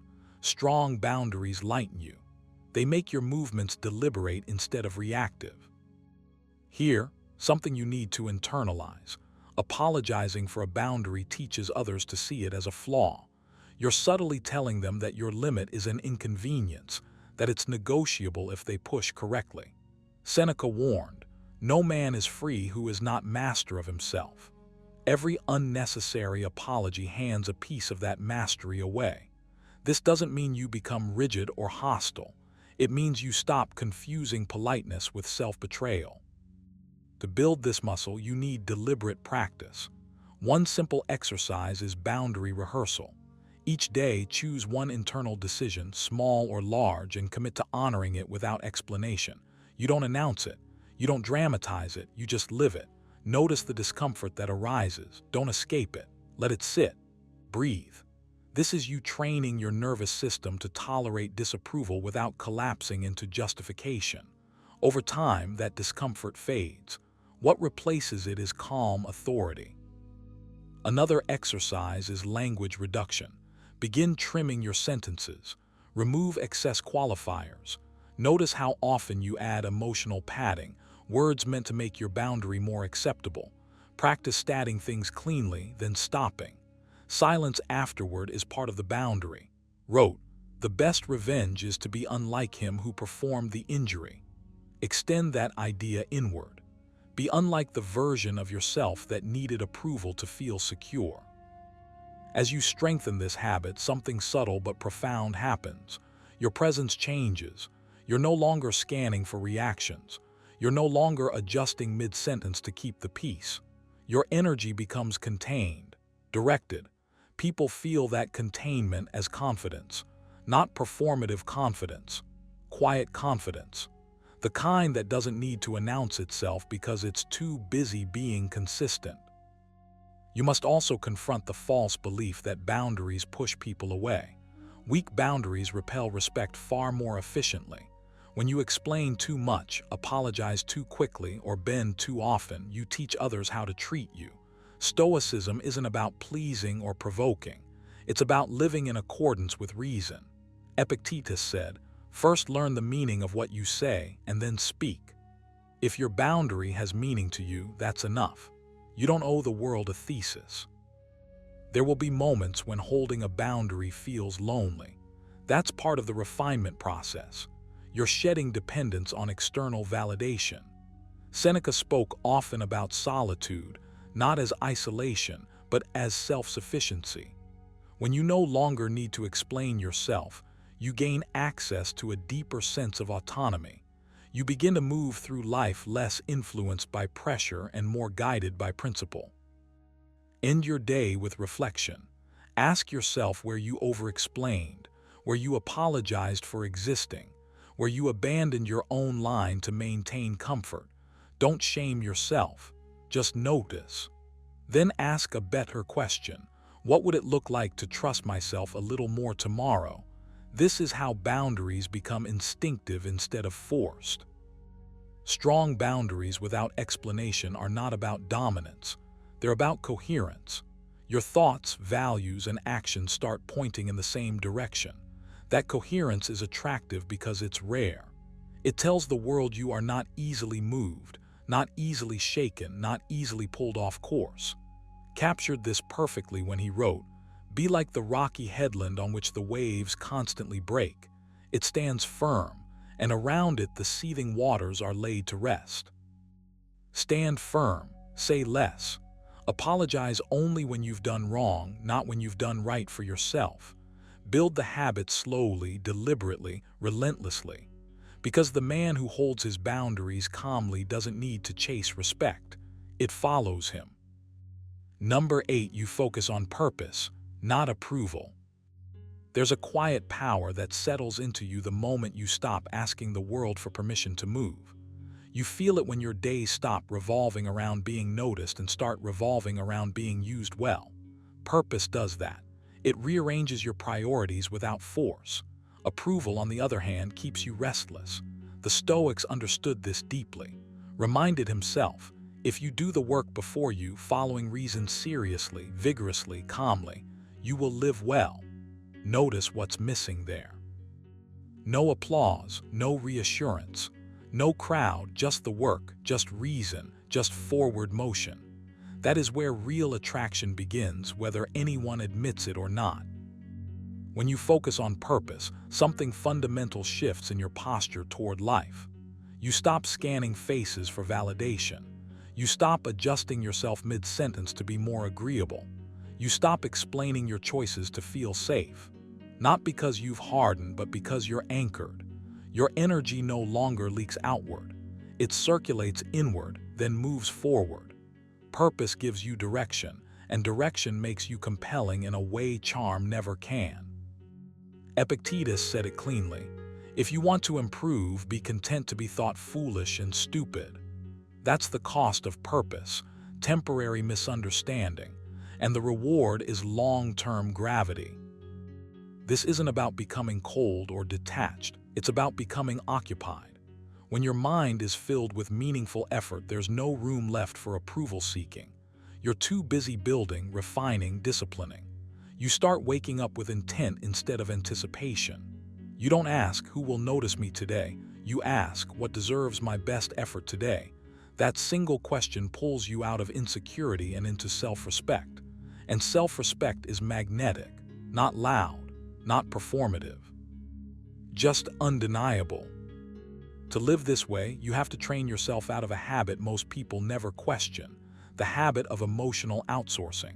Strong boundaries lighten you. They make your movements deliberate instead of reactive. Here, something you need to internalize. Apologizing for a boundary teaches others to see it as a flaw. You're subtly telling them that your limit is an inconvenience, that it's negotiable if they push correctly. Seneca warned, "No man is free who is not master of himself." Every unnecessary apology hands a piece of that mastery away. This doesn't mean you become rigid or hostile. It means you stop confusing politeness with self-betrayal. To build this muscle, you need deliberate practice. One simple exercise is boundary rehearsal. Each day, choose one internal decision, small or large, and commit to honoring it without explanation. You don't announce it. You don't dramatize it. You just live it. Notice the discomfort that arises. Don't escape it. Let it sit. Breathe. This is you training your nervous system to tolerate disapproval without collapsing into justification. Over time, that discomfort fades. What replaces it is calm authority. Another exercise is language reduction. Begin trimming your sentences. Remove excess qualifiers. Notice how often you add emotional padding, words meant to make your boundary more acceptable. Practice stating things cleanly, then stopping. Silence afterward is part of the boundary. Wrote, "The best revenge is to be unlike him who performed the injury." Extend that idea inward. Be unlike the version of yourself that needed approval to feel secure. As you strengthen this habit, something subtle but profound happens. Your presence changes. You're no longer scanning for reactions. You're no longer adjusting mid-sentence to keep the peace. Your energy becomes contained, directed. People feel that containment as confidence, not performative confidence, quiet confidence. The kind that doesn't need to announce itself because it's too busy being consistent. You must also confront the false belief that boundaries push people away. Weak boundaries repel respect far more efficiently. When you explain too much, apologize too quickly, or bend too often, you teach others how to treat you. Stoicism isn't about pleasing or provoking. It's about living in accordance with reason. Epictetus said, "First learn the meaning of what you say and then speak." If your boundary has meaning to you, that's enough. You don't owe the world a thesis. There will be moments when holding a boundary feels lonely. That's part of the refinement process. You're shedding dependence on external validation. Seneca spoke often about solitude, not as isolation, but as self-sufficiency. When you no longer need to explain yourself, you gain access to a deeper sense of autonomy. You begin to move through life less influenced by pressure and more guided by principle. End your day with reflection. Ask yourself where you over-explained, where you apologized for existing, where you abandoned your own line to maintain comfort. Don't shame yourself, just notice. Then ask a better question. What would it look like to trust myself a little more tomorrow? This is how boundaries become instinctive instead of forced. Strong boundaries without explanation are not about dominance. They're about coherence. Your thoughts, values, and actions start pointing in the same direction. That coherence is attractive because it's rare. It tells the world you are not easily moved, not easily shaken, not easily pulled off course. Captured this perfectly when he wrote, "Be like the rocky headland on which the waves constantly break. It stands firm, and around it the seething waters are laid to rest." Stand firm, say less. Apologize only when you've done wrong, not when you've done right for yourself. Build the habit slowly, deliberately, relentlessly. Because the man who holds his boundaries calmly doesn't need to chase respect. It follows him. Number 8, you focus on purpose, not approval. There's a quiet power that settles into you the moment you stop asking the world for permission to move. You feel it when your days stop revolving around being noticed and start revolving around being used well. Purpose does that. It rearranges your priorities without force. Approval, on the other hand, keeps you restless. The Stoics understood this deeply. Reminded himself, if you do the work before you, following reason seriously, vigorously, calmly, you will live well. Notice what's missing there. No applause, no reassurance, no crowd, just the work, just reason, just forward motion. That is where real attraction begins, whether anyone admits it or not. When you focus on purpose, something fundamental shifts in your posture toward life. You stop scanning faces for validation. You stop adjusting yourself mid-sentence to be more agreeable. You stop explaining your choices to feel safe. Not because you've hardened, but because you're anchored. Your energy no longer leaks outward. It circulates inward, then moves forward. Purpose gives you direction, and direction makes you compelling in a way charm never can. Epictetus said it cleanly. If you want to improve, be content to be thought foolish and stupid. That's the cost of purpose, temporary misunderstanding, and the reward is long-term gravity. This isn't about becoming cold or detached. It's about becoming occupied. When your mind is filled with meaningful effort, there's no room left for approval seeking. You're too busy building, refining, disciplining. You start waking up with intent instead of anticipation. You don't ask, who will notice me today? You ask, what deserves my best effort today? That single question pulls you out of insecurity and into self-respect. And self-respect is magnetic, not loud, not performative. Just undeniable. To live this way, you have to train yourself out of a habit most people never question, the habit of emotional outsourcing.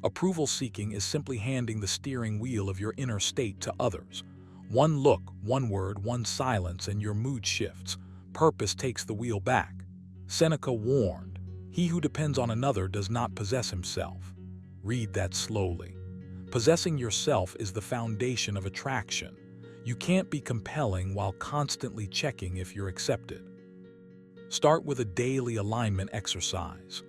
Approval seeking is simply handing the steering wheel of your inner state to others. One look, one word, one silence, and your mood shifts. Purpose takes the wheel back. Seneca warned, "He who depends on another does not possess himself." Read that slowly. Possessing yourself is the foundation of attraction. You can't be compelling while constantly checking if you're accepted. Start with a daily alignment exercise.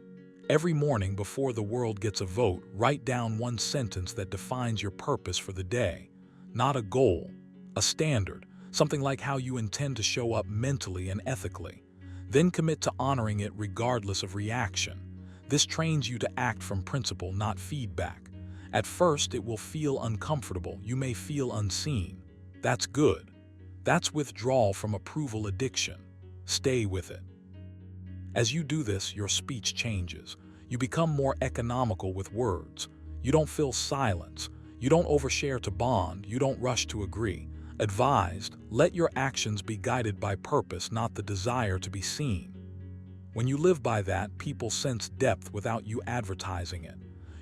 Every morning before the world gets a vote, write down one sentence that defines your purpose for the day. Not a goal, a standard, something like how you intend to show up mentally and ethically. Then commit to honoring it regardless of reaction. This trains you to act from principle, not feedback. At first, it will feel uncomfortable. You may feel unseen. That's good. That's withdrawal from approval addiction. Stay with it. As you do this, your speech changes. You become more economical with words. You don't fill silence. You don't overshare to bond. You don't rush to agree. Advised, let your actions be guided by purpose, not the desire to be seen. When you live by that, people sense depth without you advertising it.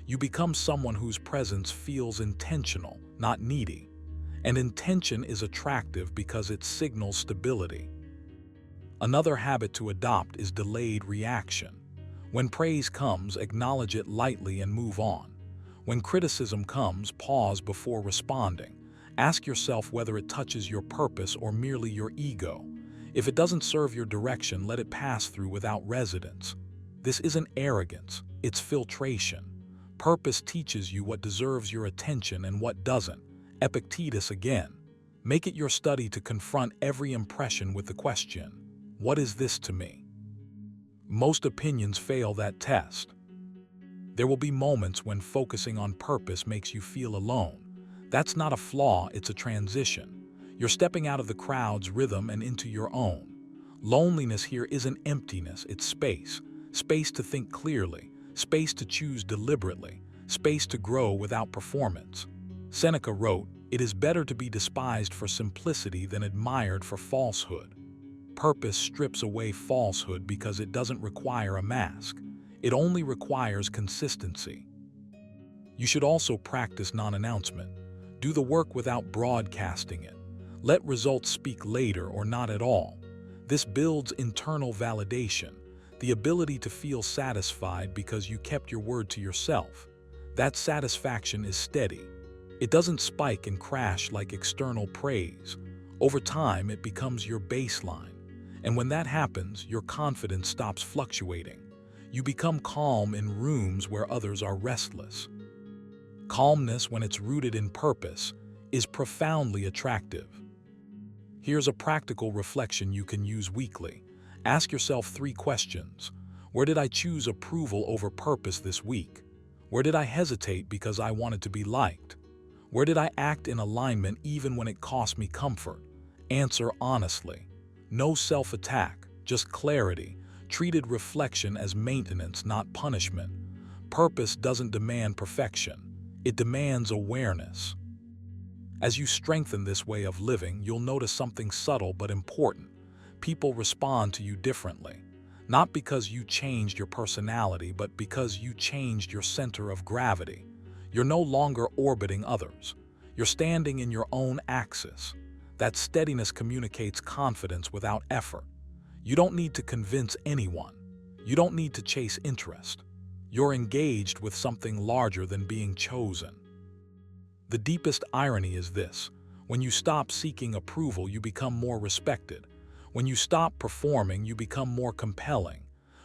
You become someone whose presence feels intentional, not needy. And intention is attractive because it signals stability. Another habit to adopt is delayed reaction. When praise comes, acknowledge it lightly and move on. When criticism comes, pause before responding. Ask yourself whether it touches your purpose or merely your ego. If it doesn't serve your direction, let it pass through without resistance. This isn't arrogance, it's filtration. Purpose teaches you what deserves your attention and what doesn't. Epictetus again. Make it your study to confront every impression with the question, what is this to me? Most opinions fail that test. There will be moments when focusing on purpose makes you feel alone. That's not a flaw, it's a transition. You're stepping out of the crowd's rhythm and into your own. Loneliness here isn't emptiness, it's space. Space to think clearly, space to choose deliberately, space to grow without performance. Seneca wrote, "It is better to be despised for simplicity than admired for falsehood." Purpose strips away falsehood because it doesn't require a mask. It only requires consistency. You should also practice non-announcement. Do the work without broadcasting it. Let results speak later or not at all. This builds internal validation, the ability to feel satisfied because you kept your word to yourself. That satisfaction is steady. It doesn't spike and crash like external praise. Over time, it becomes your baseline. And when that happens, your confidence stops fluctuating. You become calm in rooms where others are restless. Calmness, when it's rooted in purpose, is profoundly attractive. Here's a practical reflection you can use weekly. Ask yourself 3 questions. Where did I choose approval over purpose this week? Where did I hesitate because I wanted to be liked? Where did I act in alignment even when it cost me comfort? Answer honestly. No self-attack, just clarity. Treated reflection as maintenance, not punishment. Purpose doesn't demand perfection. It demands awareness. As you strengthen this way of living, you'll notice something subtle but important. People respond to you differently. Not because you changed your personality, but because you changed your center of gravity. You're no longer orbiting others. You're standing in your own axis. That steadiness communicates confidence without effort. You don't need to convince anyone. You don't need to chase interest. You're engaged with something larger than being chosen. The deepest irony is this: when you stop seeking approval, you become more respected. When you stop performing, you become more compelling.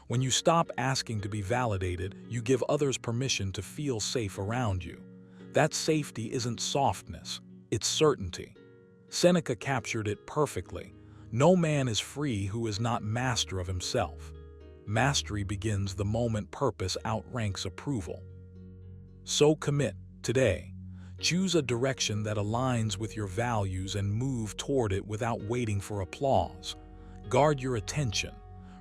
When you stop asking to be validated, you give others permission to feel safe around you. That safety isn't softness, it's certainty. Seneca captured it perfectly. No man is free who is not master of himself. Mastery begins the moment purpose outranks approval. So commit today. Choose a direction that aligns with your values and move toward it without waiting for applause. Guard your attention.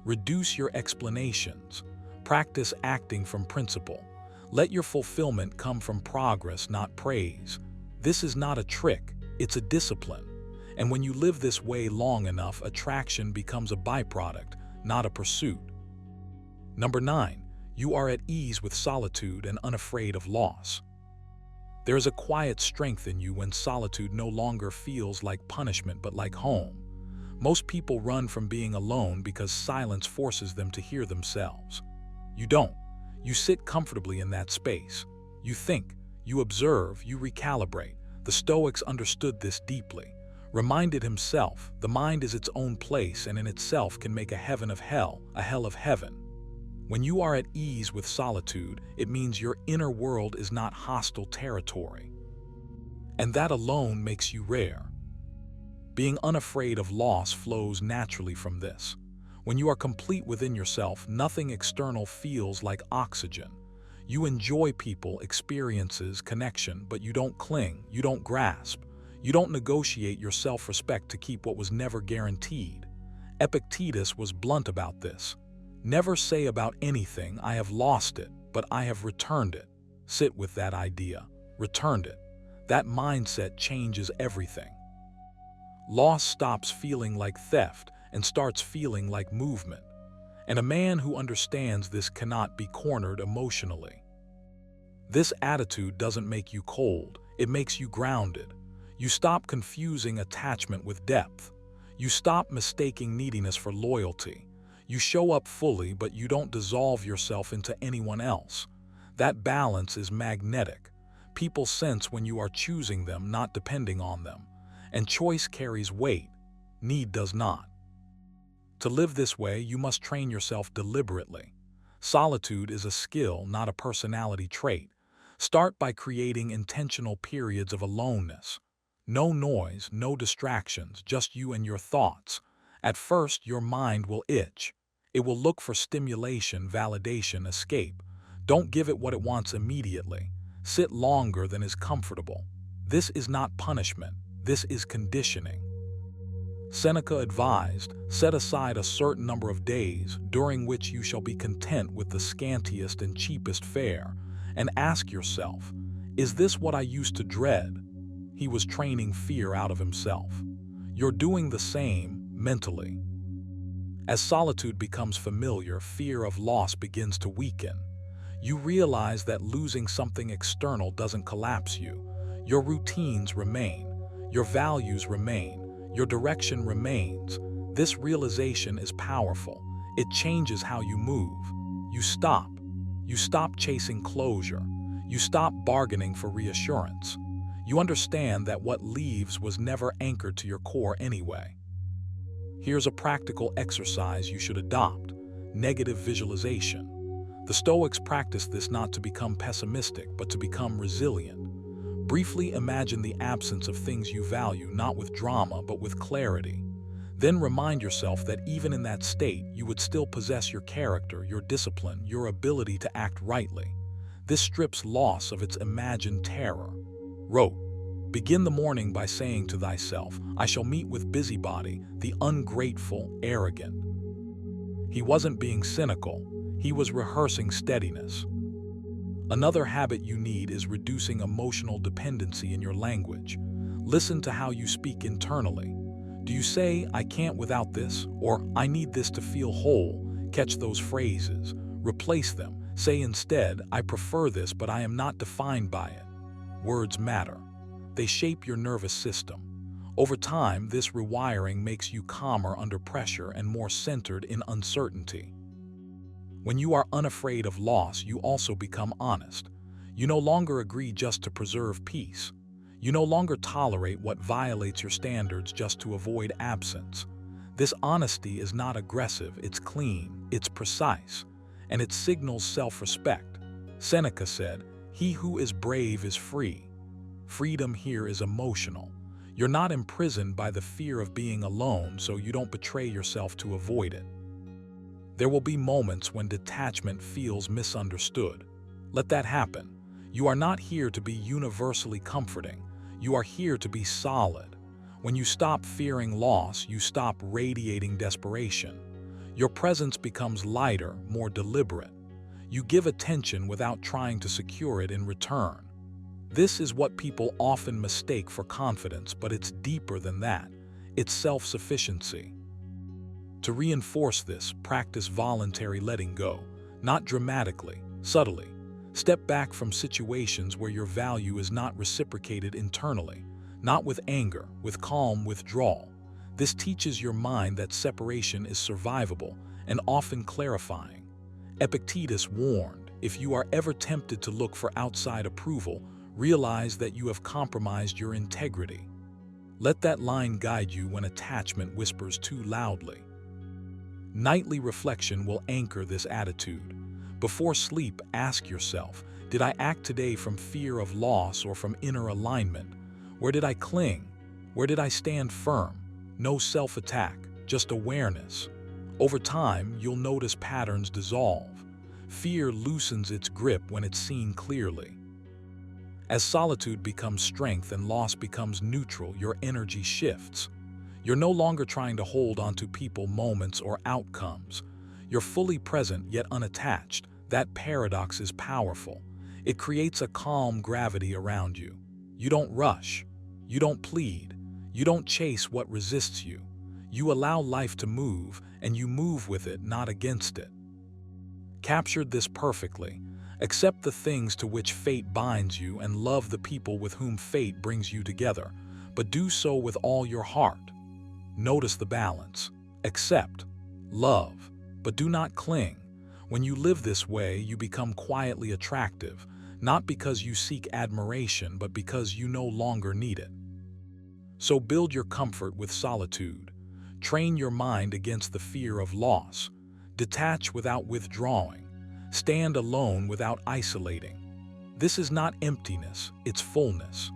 Reduce your explanations. Practice acting from principle. Let your fulfillment come from progress, not praise. This is not a trick, it's a discipline. And when you live this way long enough, attraction becomes a byproduct, not a pursuit. Number 9, you are at ease with solitude and unafraid of loss. There is a quiet strength in you when solitude no longer feels like punishment but like home. Most people run from being alone because silence forces them to hear themselves. You don't. You sit comfortably in that space. You think, you observe, you recalibrate. The Stoics understood this deeply. Reminded himself, the mind is its own place and in itself can make a heaven of hell, a hell of heaven. When you are at ease with solitude, it means your inner world is not hostile territory. And that alone makes you rare. Being unafraid of loss flows naturally from this. When you are complete within yourself, nothing external feels like oxygen. You enjoy people, experiences, connection, but you don't cling, you don't grasp. You don't negotiate your self-respect to keep what was never guaranteed. Epictetus was blunt about this. Never say about anything, "I have lost it, but I have returned it." Sit with that idea. Returned it. That mindset changes everything. Loss stops feeling like theft and starts feeling like movement. And a man who understands this cannot be cornered emotionally. This attitude doesn't make you cold, it makes you grounded. You stop confusing attachment with depth. You stop mistaking neediness for loyalty. You show up fully, but you don't dissolve yourself into anyone else. That balance is magnetic. People sense when you are choosing them, not depending on them. And choice carries weight, need does not. To live this way, you must train yourself deliberately. Solitude is a skill, not a personality trait. Start by creating intentional periods of aloneness. No noise, no distractions, just you and your thoughts. At first, your mind will itch. It will look for stimulation, validation, escape. Don't give it what it wants immediately. Sit longer than is comfortable. This is not punishment. This is conditioning. Seneca advised, "Set aside a certain number of days during which you shall be content with the scantiest and cheapest fare, and ask yourself, is this what I used to dread?" He was training fear out of himself. You're doing the same mentally. As solitude becomes familiar, fear of loss begins to weaken. You realize that losing something external doesn't collapse you. Your routines remain. Your values remain. Your direction remains. This realization is powerful. It changes how you move. You stop. You stop chasing closure. You stop bargaining for reassurance. You understand that what leaves was never anchored to your core anyway. Here's a practical exercise you should adopt: negative visualization. The Stoics practiced this not to become pessimistic, but to become resilient. Briefly imagine the absence of things you value, not with drama, but with clarity. Then remind yourself that even in that state, you would still possess your character, your discipline, your ability to act rightly. This strips loss of its imagined terror. Wrote, begin the morning by saying to thyself, "I shall meet with busybody, the ungrateful, arrogant." He wasn't being cynical, he was rehearsing steadiness. Another habit you need is reducing emotional dependency in your language. Listen to how you speak internally. Do you say, "I can't without this," or "I need this to feel whole"? Catch those phrases. Replace them. Say instead, "I prefer this, but I am not defined by it." Words matter. They shape your nervous system. Over time, this rewiring makes you calmer under pressure and more centered in uncertainty. When you are unafraid of loss, you also become honest. You no longer agree just to preserve peace. You no longer tolerate what violates your standards just to avoid absence. This honesty is not aggressive, it's clean, it's precise, and it signals self-respect. Seneca said, "He who is brave is free." Freedom here is emotional. You're not imprisoned by the fear of being alone, so you don't betray yourself to avoid it. There will be moments when detachment feels misunderstood. Let that happen. You are not here to be universally comforting. You are here to be solid. When you stop fearing loss, you stop radiating desperation. Your presence becomes lighter, more deliberate. You give attention without trying to secure it in return. This is what people often mistake for confidence, but it's deeper than that. It's self-sufficiency. To reinforce this, practice voluntary letting go, not dramatically, subtly. Step back from situations where your value is not reciprocated internally, not with anger, with calm withdrawal. This teaches your mind that separation is survivable and often clarifying. Epictetus warned, if you are ever tempted to look for outside approval, realize that you have compromised your integrity. Let that line guide you when attachment whispers too loudly. Nightly reflection will anchor this attitude. Before sleep, ask yourself, did I act today from fear of loss or from inner alignment? Where did I cling? Where did I stand firm? No self-attack, just awareness. Over time, you'll notice patterns dissolve. Fear loosens its grip when it's seen clearly. As solitude becomes strength and loss becomes neutral, your energy shifts. You're no longer trying to hold onto people, moments, or outcomes. You're fully present yet unattached. That paradox is powerful. It creates a calm gravity around you. You don't rush. You don't plead. You don't chase what resists you. You allow life to move, and you move with it, not against it. Captured this perfectly. Accept the things to which fate binds you and love the people with whom fate brings you together, but do so with all your heart. Notice the balance. Accept, love, but do not cling. When you live this way, you become quietly attractive, not because you seek admiration, but because you no longer need it. So build your comfort with solitude. Train your mind against the fear of loss. Detach without withdrawing. Stand alone without isolating. This is not emptiness, it's fullness.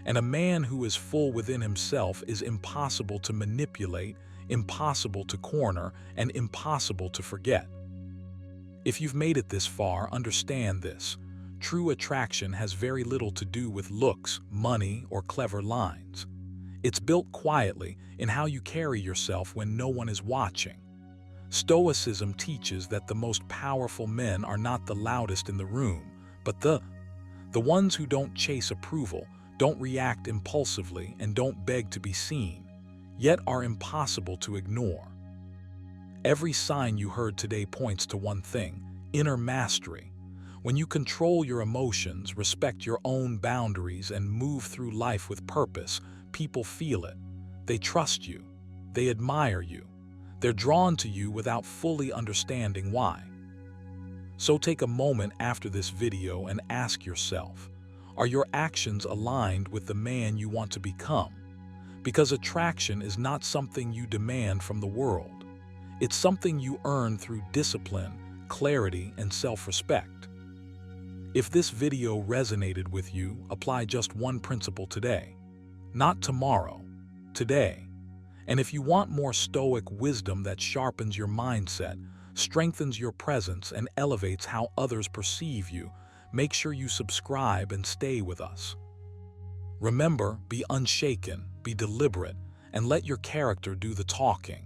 And a man who is full within himself is impossible to manipulate, impossible to corner, and impossible to forget. If you've made it this far, understand this. True attraction has very little to do with looks, money, or clever lines. It's built quietly in how you carry yourself when no one is watching. Stoicism teaches that the most powerful men are not the loudest in the room, but the ones who don't chase approval, don't react impulsively, and don't beg to be seen, yet are impossible to ignore. Every sign you heard today points to one thing: inner mastery. When you control your emotions, respect your own boundaries, and move through life with purpose, people feel it. They trust you. They admire you. They're drawn to you without fully understanding why. So take a moment after this video and ask yourself, are your actions aligned with the man you want to become? Because attraction is not something you demand from the world. It's something you earn through discipline, clarity, and self-respect. If this video resonated with you, apply just one principle today. Not tomorrow, today. And if you want more Stoic wisdom that sharpens your mindset, strengthens your presence, and elevates how others perceive you, make sure you subscribe and stay with us. Remember, be unshaken, be deliberate, and let your character do the talking.